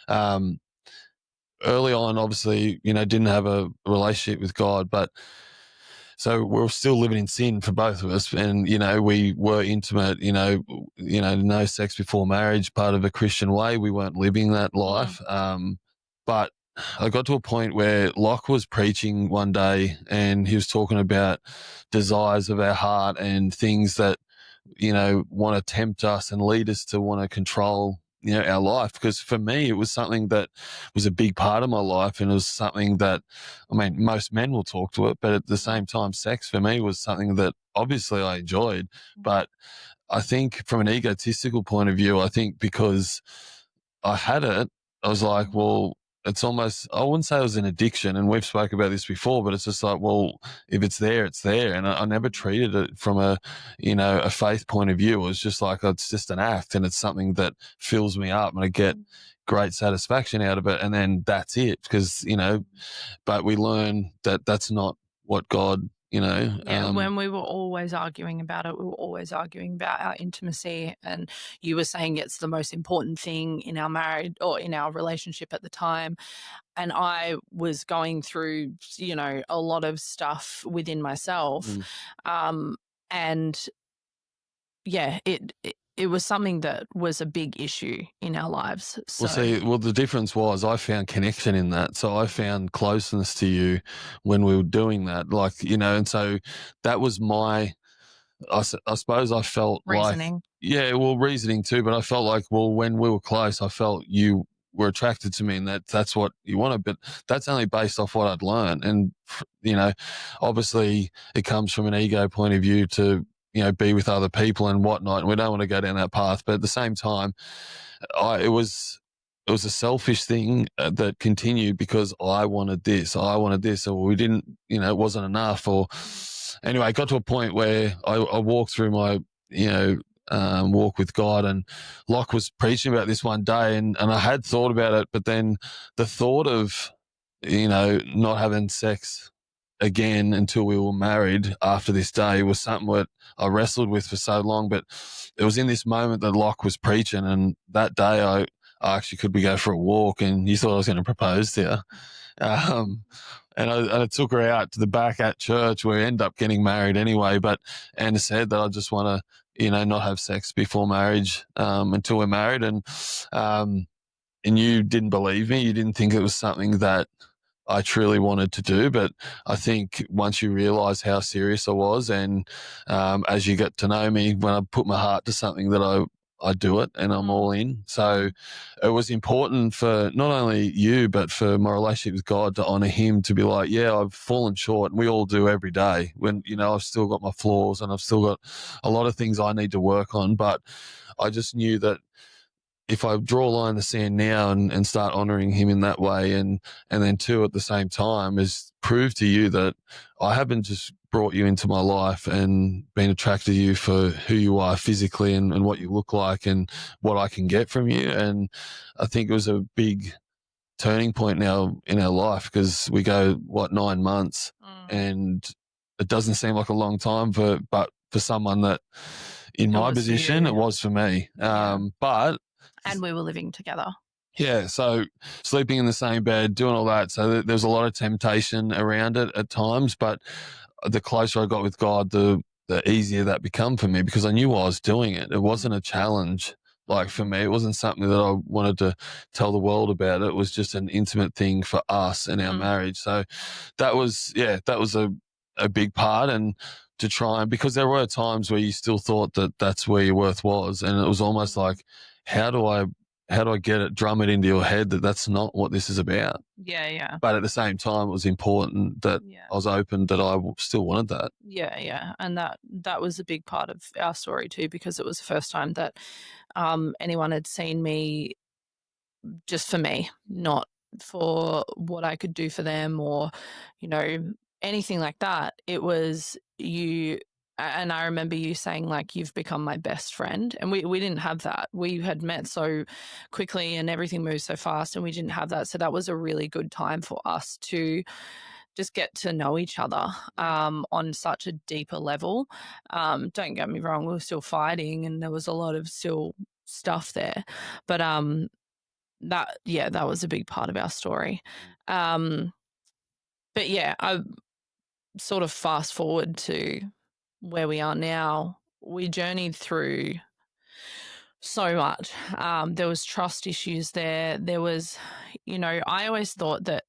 early on, obviously, didn't have a relationship with God, but so we're still living in sin for both of us. And, we were intimate, no sex before marriage, part of a Christian way. We weren't living that life. But I got to a point where Locke was preaching one day, and he was talking about desires of our heart and things that, want to tempt us and lead us to want to control our life. Because for me, it was something that was a big part of my life, and it was something that, I mean, most men will talk to it, but at the same time, sex for me was something that obviously I enjoyed. But I think from an egotistical point of view, I think because I had it, I was like, well, it's almost, I wouldn't say it was an addiction, and we've spoke about this before, but it's just like, well, if it's there, it's there. And I never treated it from a faith point of view. It was just like, it's just an act, and it's something that fills me up, and I get great satisfaction out of it. And then that's it, because, but we learn that that's not what God, when we were always arguing about it, we were always arguing about our intimacy. And you were saying it's the most important thing in our marriage or in our relationship at the time. And I was going through, a lot of stuff within myself. And yeah, it was something that was a big issue in our lives. So. The difference was I found connection in that. So I found closeness to you when we were doing that. And so that was my, I suppose I felt reasoning. Reasoning too, but I felt like, when we were close, I felt you were attracted to me, and that's what you wanted. But that's only based off what I'd learned. And, obviously it comes from an ego point of view to, be with other people and whatnot. And we don't want to go down that path. But at the same time, it was a selfish thing that continued because I wanted this, or we didn't, it wasn't enough. Or anyway, I got to a point where I walked through my, walk with God, and Locke was preaching about this one day, and I had thought about it, but then the thought of, not having sex again until we were married after this day was something that I wrestled with for so long. But it was in this moment that Locke was preaching, and that day I actually, could we go for a walk? And you thought I was going to propose to you. And I took her out to the back at church, where we end up getting married anyway. But Anna said that I just want to, not have sex before marriage until we're married. And you didn't believe me. You didn't think it was something that I truly wanted to do. But I think once you realize how serious I was, and as you get to know me, when I put my heart to something, that I do it, and I'm all in. So it was important for not only you, but for my relationship with God, to honor him, to be like, yeah, I've fallen short, and we all do every day, when, I've still got my flaws, and I've still got a lot of things I need to work on. But I just knew that if I draw a line in the sand now, and start honoring him in that way, and then too, at the same time, is prove to you that I haven't just brought you into my life and been attracted to you for who you are physically, and what you look like, and what I can get from you. And I think it was a big turning point now in our life, because we go, 9 months, and it doesn't seem like a long time but for someone that in my position, it was for me. And we were living together. Yeah, so sleeping in the same bed, doing all that. So there's a lot of temptation around it at times, but the closer I got with God, the easier that become for me, because I knew I was doing it. It wasn't a challenge. Like, for me, it wasn't something that I wanted to tell the world about. It was just an intimate thing for us and our marriage. So that was a big part. And to try, and because there were times where you still thought that that's where your worth was, and it was almost like, how do I get it, drum it into your head that that's not what this is about? Yeah. But at the same time, it was important that I was open, that I still wanted that. Yeah. And that was a big part of our story too, because it was the first time that anyone had seen me just for me, not for what I could do for them, or, anything like that. It was you. And I remember you saying, like, you've become my best friend. And we didn't have that. We had met so quickly, and everything moved so fast, and we didn't have that. So that was a really good time for us to just get to know each other on such a deeper level. Don't get me wrong, we were still fighting, and there was a lot of still stuff there. But that was a big part of our story. But yeah, I sort of fast forward to where we are now. We journeyed through so much. There was trust issues there. There was, I always thought that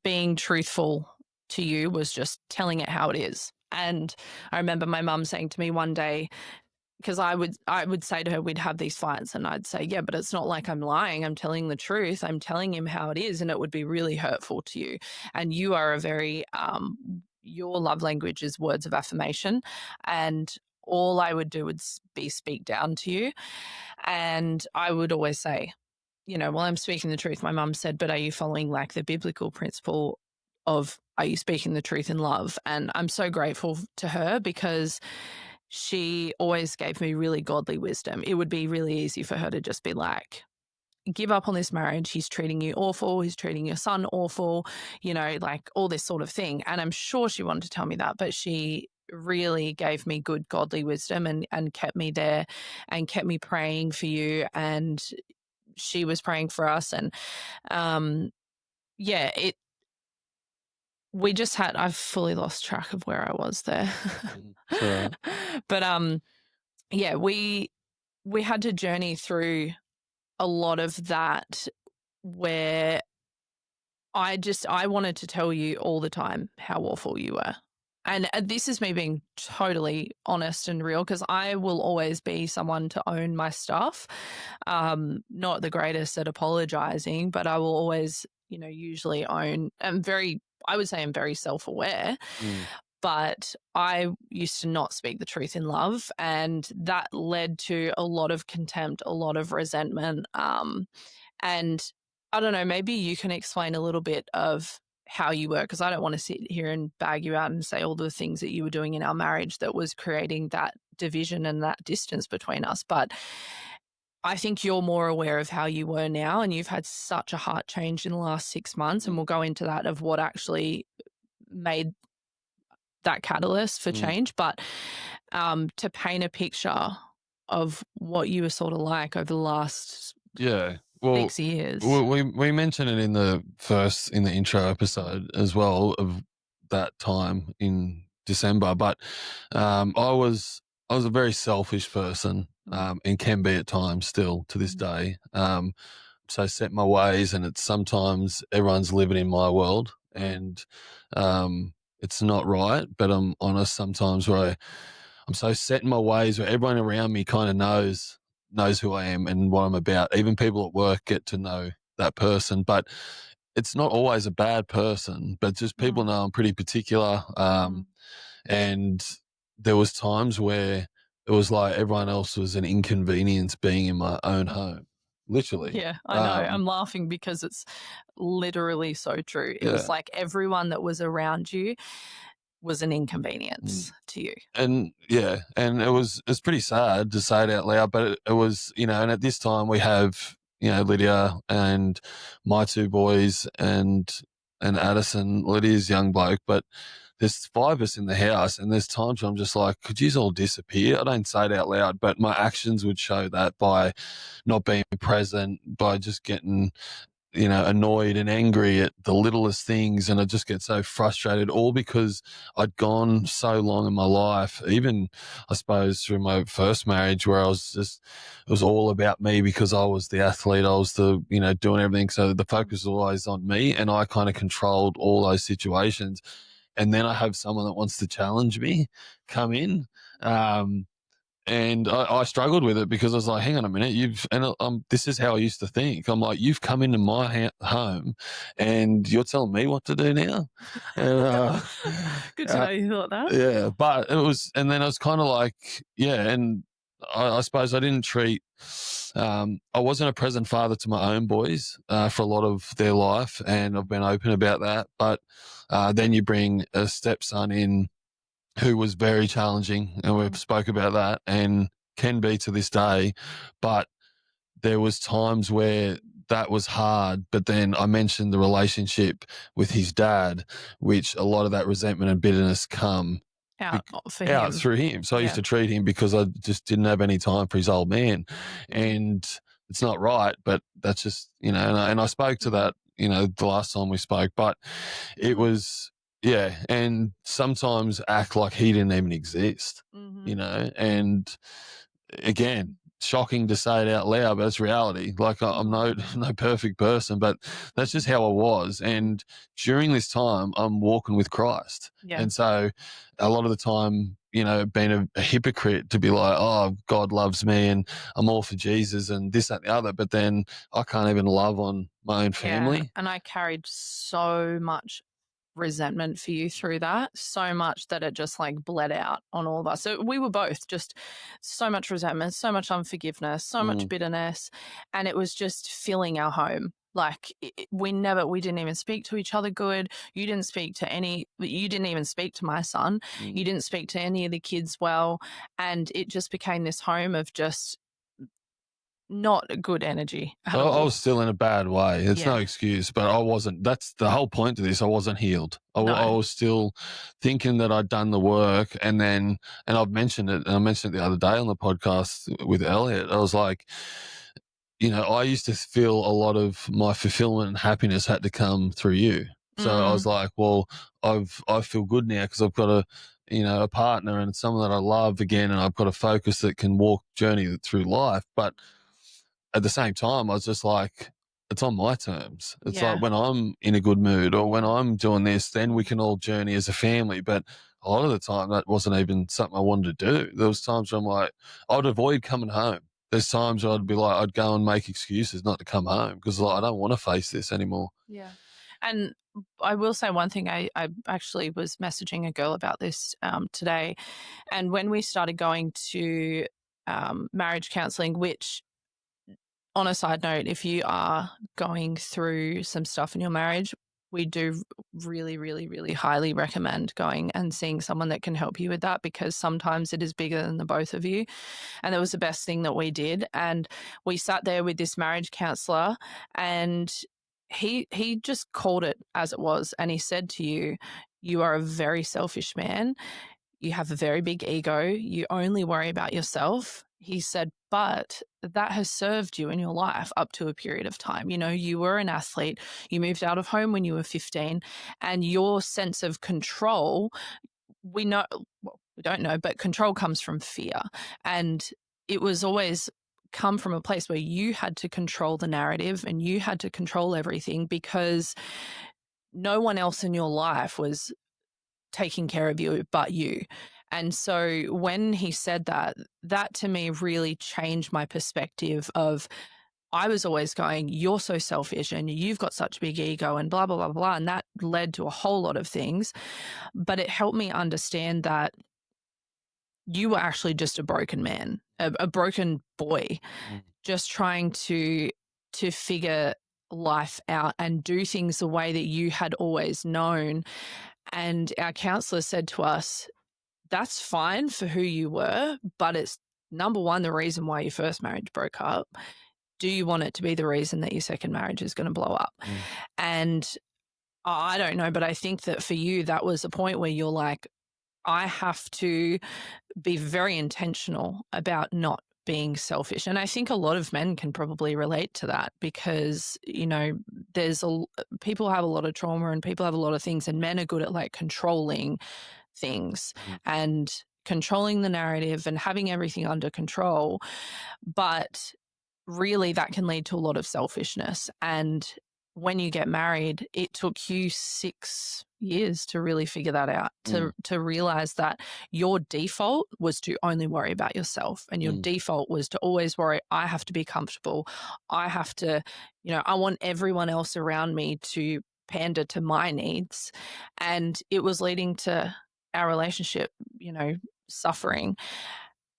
being truthful to you was just telling it how it is. And I remember my mum saying to me one day, because I would say to her, we'd have these fights, and I'd say, yeah, but it's not like I'm lying. I'm telling the truth. I'm telling him how it is, and it would be really hurtful to you. And you are a very, your love language is words of affirmation. And all I would do would be speak down to you. And I would always say, well, I'm speaking the truth. My mum said, but are you following like the biblical principle of, are you speaking the truth in love? And I'm so grateful to her because she always gave me really godly wisdom. It would be really easy for her to just be like, give up on this marriage. He's treating you awful. He's treating your son awful, like all this sort of thing. And I'm sure she wanted to tell me that, but she really gave me good godly wisdom and kept me there and kept me praying for you. And she was praying for us. And we just had, I've fully lost track of where I was there. Sure. But we had to journey through a lot of that where I wanted to tell you all the time how awful you were. And this is me being totally honest and real, because I will always be someone to own my stuff. Not the greatest at apologizing, but I will always, usually own. I would say I'm very self-aware, but I used to not speak the truth in love. And that led to a lot of contempt, a lot of resentment. And I don't know, maybe you can explain a little bit of how you were, because I don't want to sit here and bag you out and say all the things that you were doing in our marriage that was creating that division and that distance between us. But I think you're more aware of how you were now, and you've had such a heart change in the last 6 months. And we'll go into that of what actually made that catalyst for change. But to paint a picture of what you were sort of like over the last 6 years. We mentioned it in the intro episode as well, of that time in December. But I was a very selfish person, and can be at times still to this day. So set my ways, and it's sometimes everyone's living in my world, and it's not right. But I'm honest sometimes where I'm so set in my ways where everyone around me kind of knows who I am and what I'm about. Even people at work get to know that person, but it's not always a bad person, but just people know I'm pretty particular. And there was times where it was like everyone else was an inconvenience being in my own home. Literally. Yeah, I know. I'm laughing because it's literally so true. It was like everyone that was around you was an inconvenience to you. And it's pretty sad to say it out loud, but it was, and at this time we have, Lidia and my two boys and Addison. Lydia's young bloke, but there's 5 of us in the house, and there's times where I'm just like, could you all disappear? I don't say it out loud, but my actions would show that, by not being present, by just getting annoyed and angry at the littlest things. And I just get so frustrated, all because I'd gone so long in my life, even I suppose through my first marriage, where it was all about me, because I was the athlete, I was the, doing everything. So the focus was always on me, and I kind of controlled all those situations. And then I have someone that wants to challenge me come in. And I struggled with it, because I was like, hang on a minute, this is how I used to think. I'm like, you've come into my home and you're telling me what to do now? And, good to know you thought that. Yeah, but and then I was kind of like, and I suppose I didn't treat, I wasn't a present father to my own boys for a lot of their life, and I've been open about that. But then you bring a stepson in who was very challenging, and we've spoke about that, and can be to this day. But there was times where that was hard. But then I mentioned the relationship with his dad, which a lot of that resentment and bitterness come out through him. So I used to treat him, because I just didn't have any time for his old man. And it's not right, but that's just, and I spoke to that, the last time we spoke. But it was, and sometimes act like he didn't even exist, and again, shocking to say it out loud, but it's reality. Like, I'm no perfect person, but that's just how I was. And during this time, I'm walking with Christ. Yeah. And so a lot of the time, been a hypocrite to be like, oh, God loves me and I'm all for Jesus and this, that, and the other. But then I can't even love on my own family. Yeah, and I carried so much resentment for you through that, so much that it just like bled out on all of us. So we were both just so much resentment, so much unforgiveness, so much bitterness, and it was just filling our home. Like we didn't even speak to each other good. You didn't even speak to my son. You didn't speak to any of the kids well, and it just became this home of just not good energy at all. I was still in a bad way. It's no excuse, but I wasn't. That's the whole point to this. I wasn't healed. I was still thinking that I'd done the work, and I've mentioned it, and I mentioned it the other day on the podcast with Elliot. I was like, I used to feel a lot of my fulfillment and happiness had to come through you. So I was like, well, I feel good now because I've got a partner and someone that I love again, and I've got a focus that can journey through life. But at the same time, I was just like, it's on my terms. It's like when I'm in a good mood or when I'm doing this, then we can all journey as a family. But a lot of the time, that wasn't even something I wanted to do. There was times where I'm like, I'd avoid coming home. There's times I'd be like, I'd go and make excuses not to come home because like, I don't want to face this anymore. Yeah. And I will say one thing, I actually was messaging a girl about this today. And when we started going to marriage counseling, which on a side note, if you are going through some stuff in your marriage, we do really, really, really highly recommend going and seeing someone that can help you with that, because sometimes it is bigger than the both of you. And that was the best thing that we did. And we sat there with this marriage counselor, and he just called it as it was. And he said to you, you are a very selfish man. You have a very big ego. You only worry about yourself. He said, but that has served you in your life up to a period of time. You were an athlete. You moved out of home when you were 15, and your sense of control, we don't know, but control comes from fear. And it was always come from a place where you had to control the narrative and you had to control everything, because no one else in your life was taking care of you but you. And so when he said that to me really changed my perspective of, I was always going, you're so selfish and you've got such a big ego and blah, blah, blah, blah. And that led to a whole lot of things. But it helped me understand that you were actually just a broken man, a broken boy, just trying to figure life out and do things the way that you had always known. And our counselor said to us, that's fine for who you were, but it's number one, the reason why your first marriage broke up. Do you want it to be the reason that your second marriage is going to blow up? And I don't know, but I think that for you, that was a point where you're like, I have to be very intentional about not being selfish. And I think a lot of men can probably relate to that, because, people have a lot of trauma and people have a lot of things, and men are good at like controlling things and controlling the narrative and having everything under control. But really that can lead to a lot of selfishness. And when you get married, it took you 6 years to really figure that out, to realize that your default was to only worry about yourself, and your default was to always worry, I have to be comfortable. I have to, I want everyone else around me to pander to my needs. And it was leading to our relationship, suffering.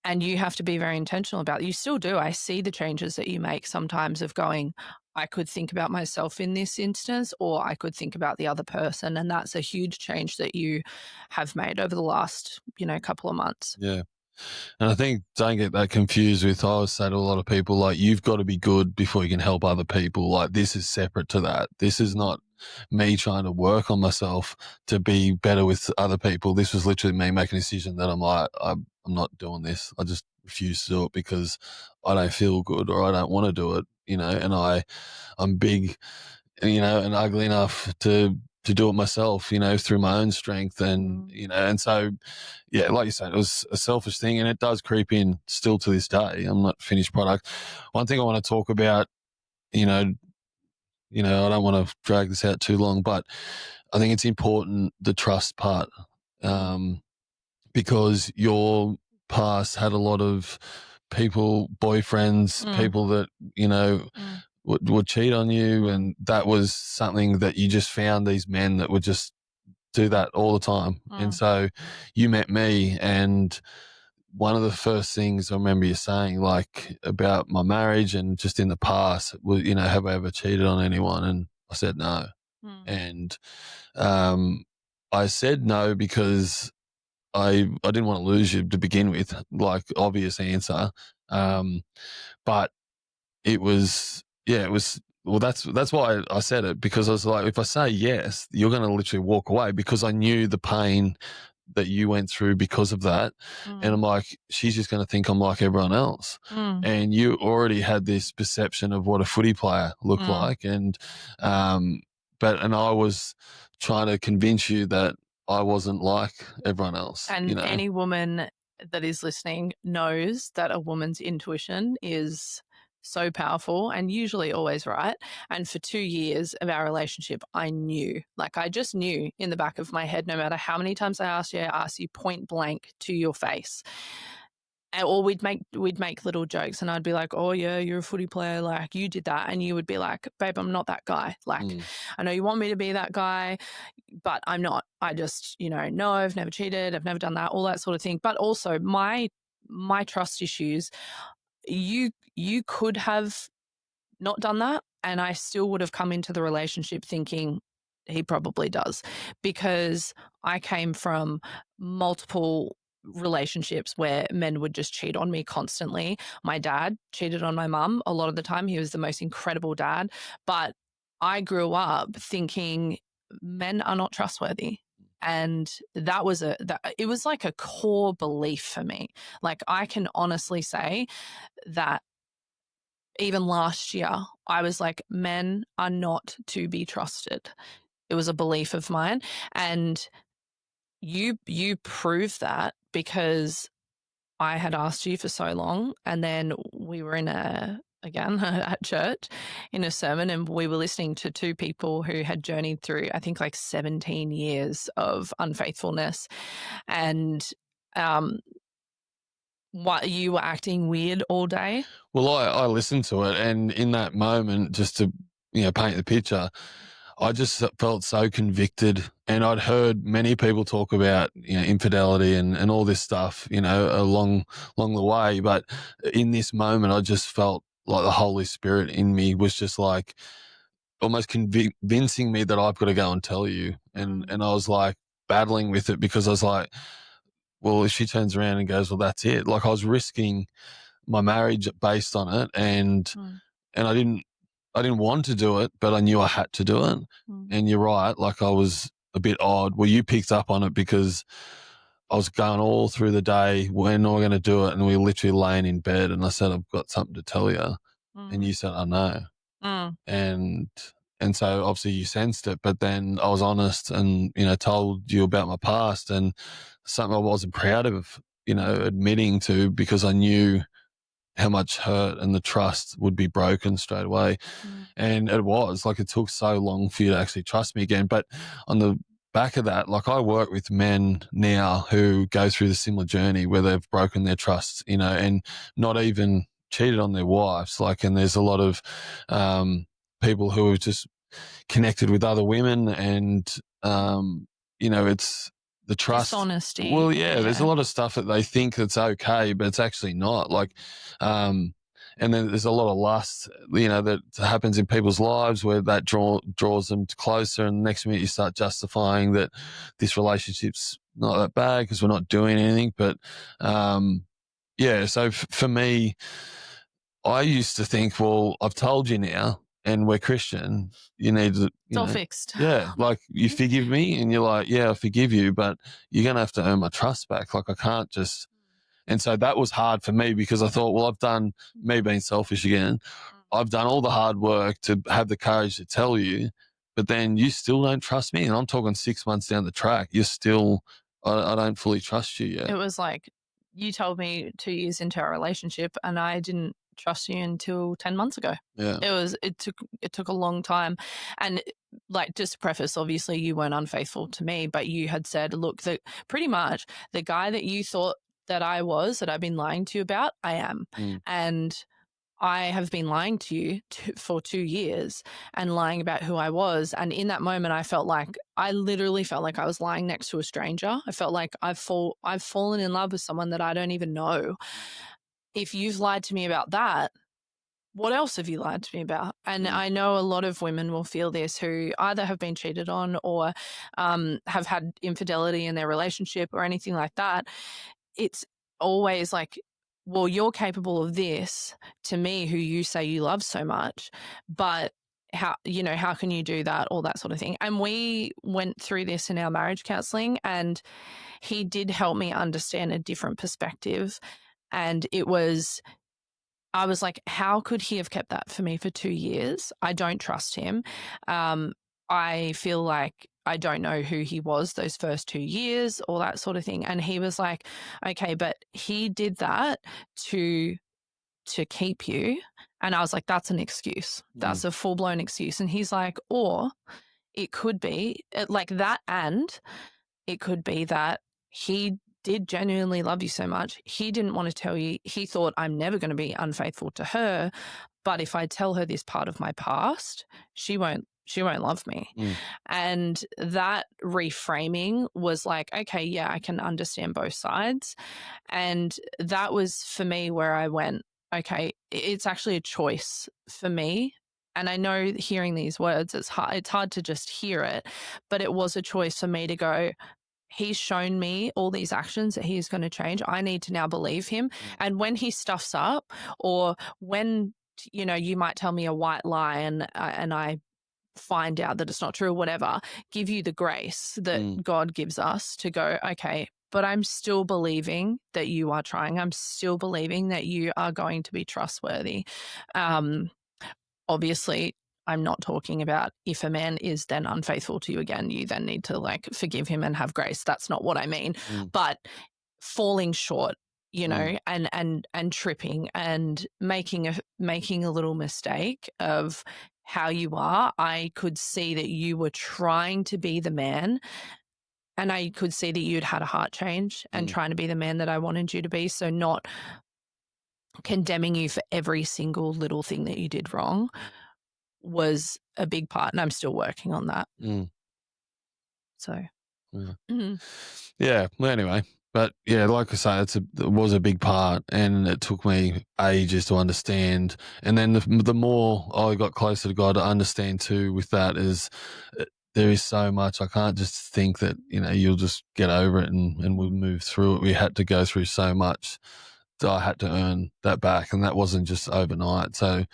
And you have to be very intentional about it. You still do. I see the changes that you make sometimes of going, I could think about myself in this instance, or I could think about the other person. And that's a huge change that you have made over the last, couple of months. Yeah. And I think don't get that confused with, I always say to a lot of people, like, you've got to be good before you can help other people. Like, this is separate to that. This is not me trying to work on myself to be better with other people. This was literally me making a decision that I'm like, I'm not doing this. I just refuse to do it because I don't feel good or I don't want to do it, and I'm big, and ugly enough to do it myself, through my own strength. And, and so, yeah, like you said, it was a selfish thing, and it does creep in still to this day. I'm not finished product. One thing I want to talk about, I don't want to drag this out too long, but I think it's important, the trust part, because your past had a lot of people, boyfriends, people that, you know, would cheat on you. And that was something that you just found these men that would just do that all the time. And so you met me, and one of the first things I remember you saying, like, about my marriage and just in the past was, you know, have I ever cheated on anyone? And I said no. And I said no because I didn't want to lose you to begin with, like, obvious answer. But it was, yeah, it was, well, that's why I said it, because I was like, if I say yes, you're going to literally walk away, because I knew the pain that you went through because of that. And I'm like, she's just going to think I'm like everyone else. And you already had this perception of what a footy player looked like. And, and I was trying to convince you that I wasn't like everyone else. And you know? any woman that is listening knows that a woman's intuition is so powerful and usually always right. And for 2 years of our relationship, I knew, like, I just knew in the back of my head, no matter how many times I asked you point blank to your face. Or we'd make little jokes, and I'd be like, oh yeah, you're a footy player, like, you did that. And you would be like, babe, I'm not that guy. Like, I know you want me to be that guy, but I'm not. I just, no, I've never cheated, I've never done that, all that sort of thing. But also my trust issues, you could have not done that, and I still would have come into the relationship thinking he probably does, because I came from multiple relationships where men would just cheat on me constantly. My dad cheated on my mum a lot of the time. He was the most incredible dad, but I grew up thinking men are not trustworthy. And that was it was like a core belief for me. Like, I can honestly say that even last year, I was like, men are not to be trusted. It was a belief of mine. And you proved that, because I had asked you for so long. And then we were again at church in a sermon, and we were listening to two people who had journeyed through, I think, like 17 years of unfaithfulness. And what, you were acting weird all day? Well, I listened to it, and in that moment, just to, paint the picture, I just felt so convicted. And I'd heard many people talk about, infidelity and all this stuff, along the way. But in this moment, I just felt like the Holy Spirit in me was just like almost convincing me that I've got to go and tell you. And I was like battling with it, because I was like, well, if she turns around and goes, well, that's it. Like, I was risking my marriage based on it, and I didn't want to do it, but I knew I had to do it. And you're right, like, I was a bit odd. Well, you picked up on it because I was going all through the day, when am I going to do it? And we were literally laying in bed, and I said, I've got something to tell you. And you said, I know. And so obviously you sensed it, but then I was honest and, told you about my past, and something I wasn't proud of, admitting to, because I knew how much hurt and the trust would be broken straight away. And it was like, it took so long for you to actually trust me again. But on the back of that, like, I work with men now who go through the similar journey where they've broken their trust, and not even cheated on their wives. Like, and there's a lot of people who have just connected with other women, and it's the trust, dishonesty. Well, yeah, there's a lot of stuff that they think that's okay, but it's actually not. Like, and then there's a lot of lust, that happens in people's lives, where that draws them closer, and the next minute you start justifying that this relationship's not that bad because we're not doing anything. But so for me, I used to think, well, I've told you now, and we're Christian, you need to, it's all fixed. Yeah, like, you forgive me, and you're like, yeah, I forgive you, but you're going to have to earn my trust back. Like, I can't just. And so that was hard for me, because I thought, well, I've done, me being selfish again, I've done all the hard work to have the courage to tell you, but then you still don't trust me. And I'm talking 6 months down the track, you're still, I don't fully trust you yet. It was like, you told me 2 years into our relationship, and I didn't trust you until 10 months ago. Yeah. It took a long time. And like, just to preface, obviously you weren't unfaithful to me, but you had said, look, pretty much the guy that you thought that I've been lying to you about, I am. And I have been lying to you for 2 years and lying about who I was. And in that moment, I literally felt like I was lying next to a stranger. I felt like I've fallen in love with someone that I don't even know. If you've lied to me about that, what else have you lied to me about? And I know a lot of women will feel this, who either have been cheated on or have had infidelity in their relationship or anything like that. It's always like, well, you're capable of this to me, who you say you love so much, but how can you do that? All that sort of thing. And we went through this in our marriage counseling, and he did help me understand a different perspective. And I was like, how could he have kept that for me for 2 years? I don't trust him. I feel like I don't know who he was those first 2 years, all that sort of thing. And he was like, okay, but he did that to keep you. And I was like, that's an excuse. That's a full-blown excuse. And he's like, or it could be like that, and it could be that he did genuinely love you so much. He didn't want to tell you. He thought, I'm never going to be unfaithful to her, but if I tell her this part of my past, she won't love me. And that reframing was like, okay, yeah, I can understand both sides. And that was for me where I went, okay, it's actually a choice for me. And I know hearing these words, it's hard to just hear it, but it was a choice for me to go, he's shown me all these actions that he is going to change. I need to now believe him. And when he stuffs up, or when, you might tell me a white lie and I find out that it's not true or whatever, give you the grace that God gives us to go, okay, but I'm still believing that you are trying. I'm still believing that you are going to be trustworthy. Obviously, I'm not talking about if a man is then unfaithful to you again, you then need to like forgive him and have grace. That's not what I mean. But falling short, and tripping and making a little mistake of how you are, I could see that you were trying to be the man, and I could see that you'd had a heart change and trying to be the man that I wanted you to be. So not condemning you for every single little thing that you did wrong was a big part, and I'm still working on that. So, Yeah. Well, anyway, but yeah, like I say, it was a big part, and it took me ages to understand. And then the more I got closer to God, to understand too with that is there is so much. I can't just think that, you'll just get over it and we'll move through it. We had to go through so much that I had to earn that back, and that wasn't just overnight. So,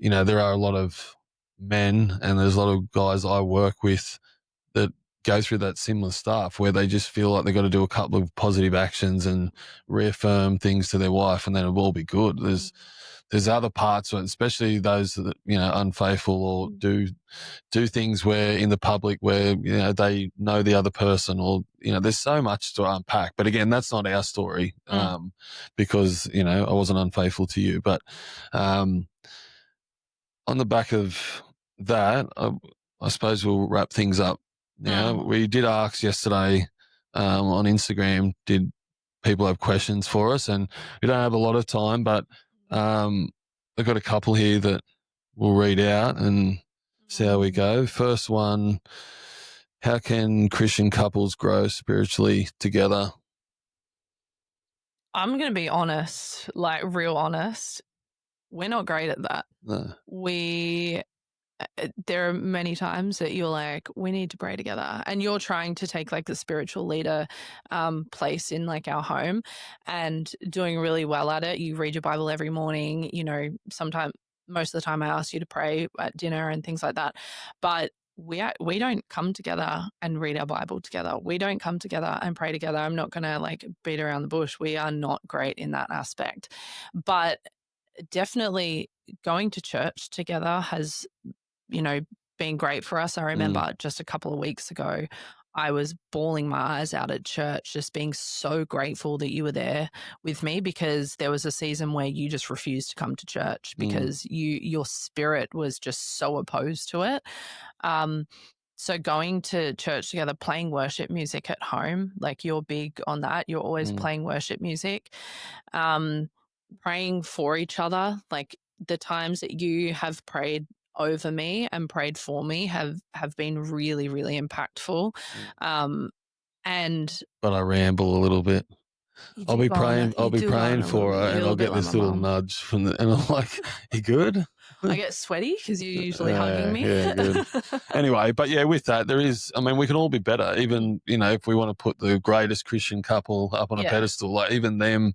there are a lot of men, and there's a lot of guys I work with that go through that similar stuff, where they just feel like they've got to do a couple of positive actions and reaffirm things to their wife, and then it'll all be good. There's other parts, especially those that, unfaithful or do things where in the public where, they know the other person, or, there's so much to unpack. But again, that's not our story, because, I wasn't unfaithful to you. But on the back of that, I suppose we'll wrap things up now. We did ask yesterday on Instagram, did people have questions for us? And we don't have a lot of time, but I've got a couple here that we'll read out and see how we go. First one, how can Christian couples grow spiritually together? I'm going to be honest, like real honest. We're not great at that. No. There are many times that you're like, we need to pray together, and you're trying to take like the spiritual leader place in like our home, and doing really well at it. You read your Bible every morning, most of the time I ask you to pray at dinner and things like that, but we don't come together and read our Bible together. We don't come together and pray together. I'm not going to like beat around the bush. We are not great in that aspect, but definitely going to church together has been great for us. I remember just a couple of weeks ago, I was bawling my eyes out at church, just being so grateful that you were there with me, because there was a season where you just refused to come to church because your spirit was just so opposed to it. So going to church together, playing worship music at home, like you're big on that. You're always playing worship music, praying for each other. Like the times that you have prayed over me and prayed for me have been really, really impactful. And But I ramble a little bit. you I'll do be go on praying. I'll be you do go on praying a for her, and little I'll bit get like my this little mum. nudge from and I'm like, "You good?" I get sweaty because you're usually hugging me. Yeah, good. Anyway, but yeah, with that, there is. I mean, we can all be better. Even if we want to put the greatest Christian couple up on a Yeah. pedestal, like even them,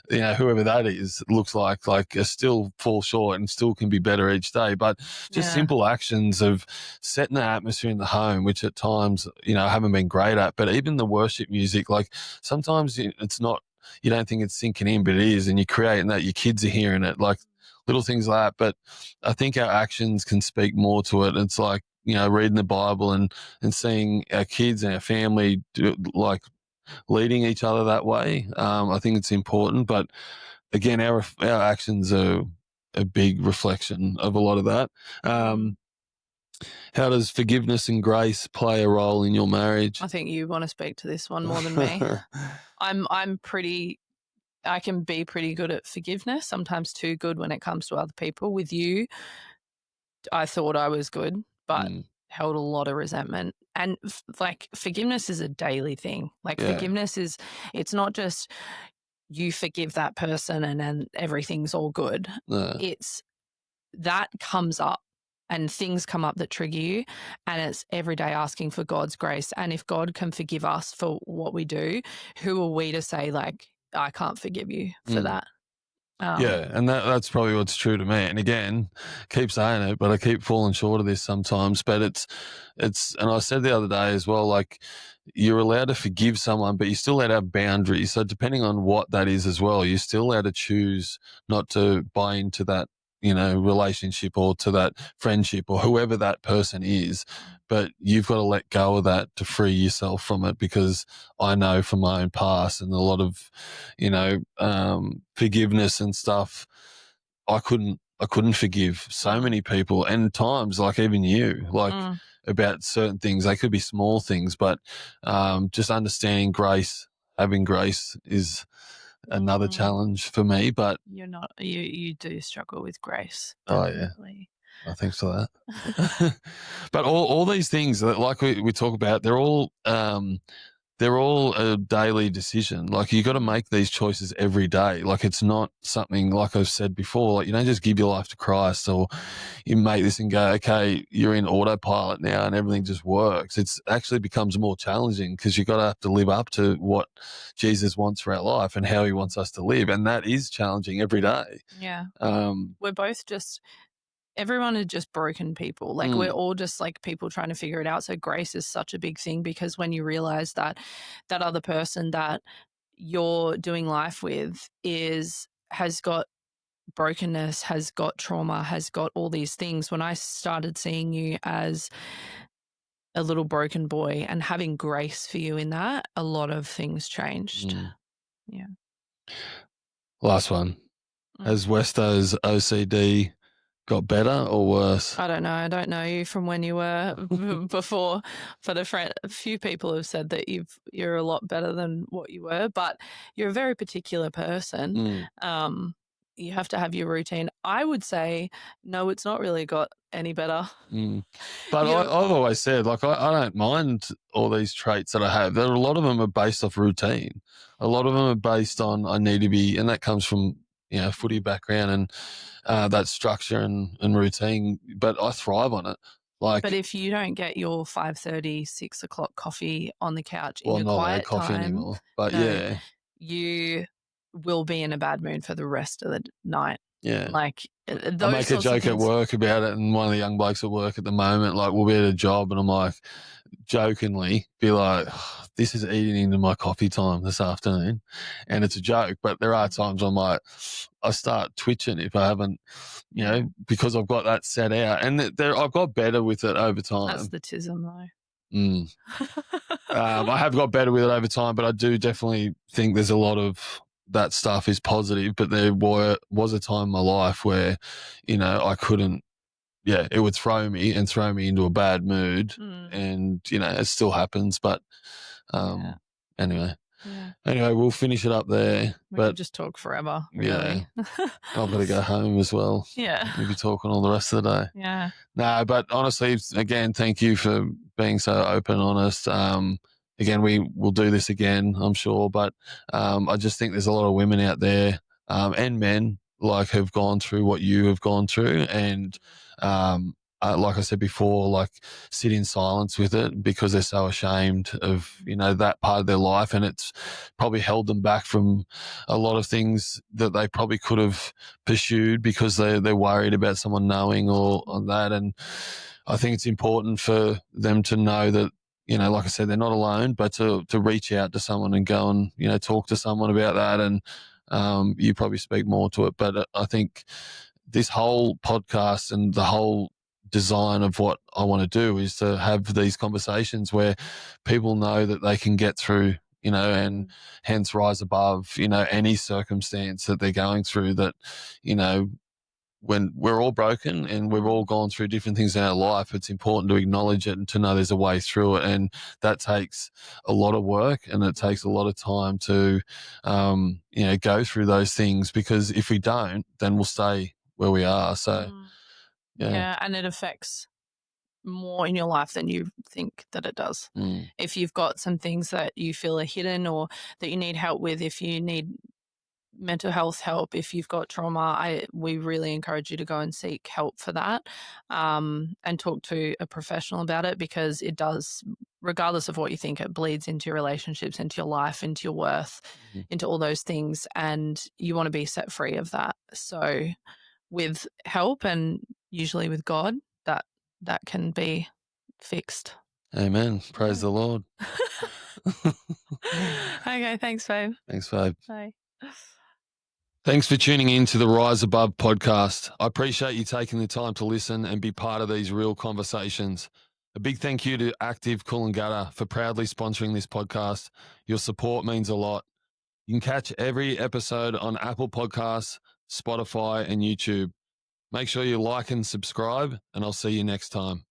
whoever that is, looks like still fall short and still can be better each day. But just Yeah. simple actions of setting the atmosphere in the home, which at times I haven't been great at. But even the worship music, like sometimes it's not. You don't think it's sinking in, but it is, and you're creating that. Your kids are hearing it, like little things like that. But I think our actions can speak more to it. It's like reading the Bible and seeing our kids and our family like leading each other that way. I think it's important. But again, our actions are a big reflection of a lot of that. How does forgiveness and grace play a role in your marriage? I think you want to speak to this one more than me. I can be pretty good at forgiveness, sometimes too good when it comes to other people. With you, I thought I was good, but held a lot of resentment. And like forgiveness is a daily thing. Like forgiveness is, it's not just you forgive that person and then everything's all good. It's that comes up and things come up that trigger you, and it's every day asking for God's grace. And if God can forgive us for what we do, who are we to say like, I can't forgive you for that? Yeah, and that's probably what's true to me. And again, keep saying it, but I keep falling short of this sometimes. But it's, and I said the other day as well, like you're allowed to forgive someone, but you're still allowed to have boundaries. So depending on what that is as well, you're still allowed to choose not to buy into that, relationship or to that friendship or whoever that person is. But you've got to let go of that to free yourself from it, because I know from my own past and a lot of, forgiveness and stuff, I couldn't forgive so many people, and times like even you, like about certain things. They could be small things, but just understanding grace, having grace is another challenge for me. But you're not, you do struggle with grace. Definitely. Oh yeah, thanks for that. But all these things that like we talk about, they're all a daily decision. Like you got to make these choices every day. Like it's not something, like I've said before, like you don't just give your life to Christ or you make this and go, okay, you're in autopilot now and everything just works. It's actually becomes more challenging because you've got to have to live up to what Jesus wants for our life and how he wants us to live. And that is challenging every day. Yeah. We're both just, everyone are just broken people. Like we're all just like people trying to figure it out. So grace is such a big thing, because when you realize that that other person that you're doing life with has got brokenness, has got trauma, has got all these things. When I started seeing you as a little broken boy and having grace for you in that, a lot of things changed. Yeah. Last one. Has Westo's OCD got better or worse? I don't know. I don't know you from when you were before. But a few people have said that you're a lot better than what you were, but you're a very particular person. You have to have your routine. I would say, no, it's not really got any better. But I've always said, like, I don't mind all these traits that I have. There are a lot of them are based off routine. A lot of them are based on I need to be, and that comes from footy background and that structure and routine. But I thrive on it. Like, but if you don't get your 5:30, 6 o'clock coffee on the couch in well, your I'm not allowed quiet coffee time anymore. But no, you will be in a bad mood for the rest of the night. Yeah. Like those I make a joke at work about it, and one of the young blokes at work at the moment, like, we'll be at a job, and I'm like, jokingly, be like, "Oh, this is eating into my coffee time this afternoon," and it's a joke. But there are times I'm like, I start twitching if I haven't, because I've got that set out, and I've got better with it over time. That's the tism, though. Mm. I have got better with it over time, but I do definitely think there's a lot of that stuff is positive. But there was a time in my life where, I couldn't. Yeah, it would throw me into a bad mood, and it still happens. But Yeah. anyway, Yeah. we'll finish it up there. We But could just talk forever, yeah, really. I've got to go home as well. Yeah. We'll be talking all the rest of the day. Yeah. No, but honestly, again, thank you for being so open, honest. Again, we will do this again, I'm sure. But I just think there's a lot of women out there and men like have gone through what you have gone through, and like I said before, like sit in silence with it because they're so ashamed of that part of their life, and it's probably held them back from a lot of things that they probably could have pursued because they're worried about someone knowing or that. And I think it's important for them to know that, like I said, they're not alone, but to reach out to someone and go and, talk to someone about that. And you probably speak more to it. But I think this whole podcast and the whole design of what I want to do is to have these conversations where people know that they can get through, and hence rise above, any circumstance that they're going through, that, when we're all broken and we've all gone through different things in our life, it's important to acknowledge it and to know there's a way through it. And that takes a lot of work, and it takes a lot of time to, go through those things, because if we don't, then we'll stay where we are. So, Yeah, and it affects more in your life than you think that it does. If you've got some things that you feel are hidden or that you need help with, if you need mental health help, if you've got trauma, we really encourage you to go and seek help for that, and talk to a professional about it, because it does, regardless of what you think, it bleeds into your relationships, into your life, into your worth, into all those things, and you want to be set free of that. So with help, and usually with God, that can be fixed. Amen. Praise the Lord. Okay, thanks, babe. Thanks, babe. Bye. Thanks for tuning in to the Rise Above podcast. I appreciate you taking the time to listen and be part of these real conversations. A big thank you to Active Coolangatta for proudly sponsoring this podcast. Your support means a lot. You can catch every episode on Apple Podcasts, Spotify, and YouTube. Make sure you like and subscribe, and I'll see you next time.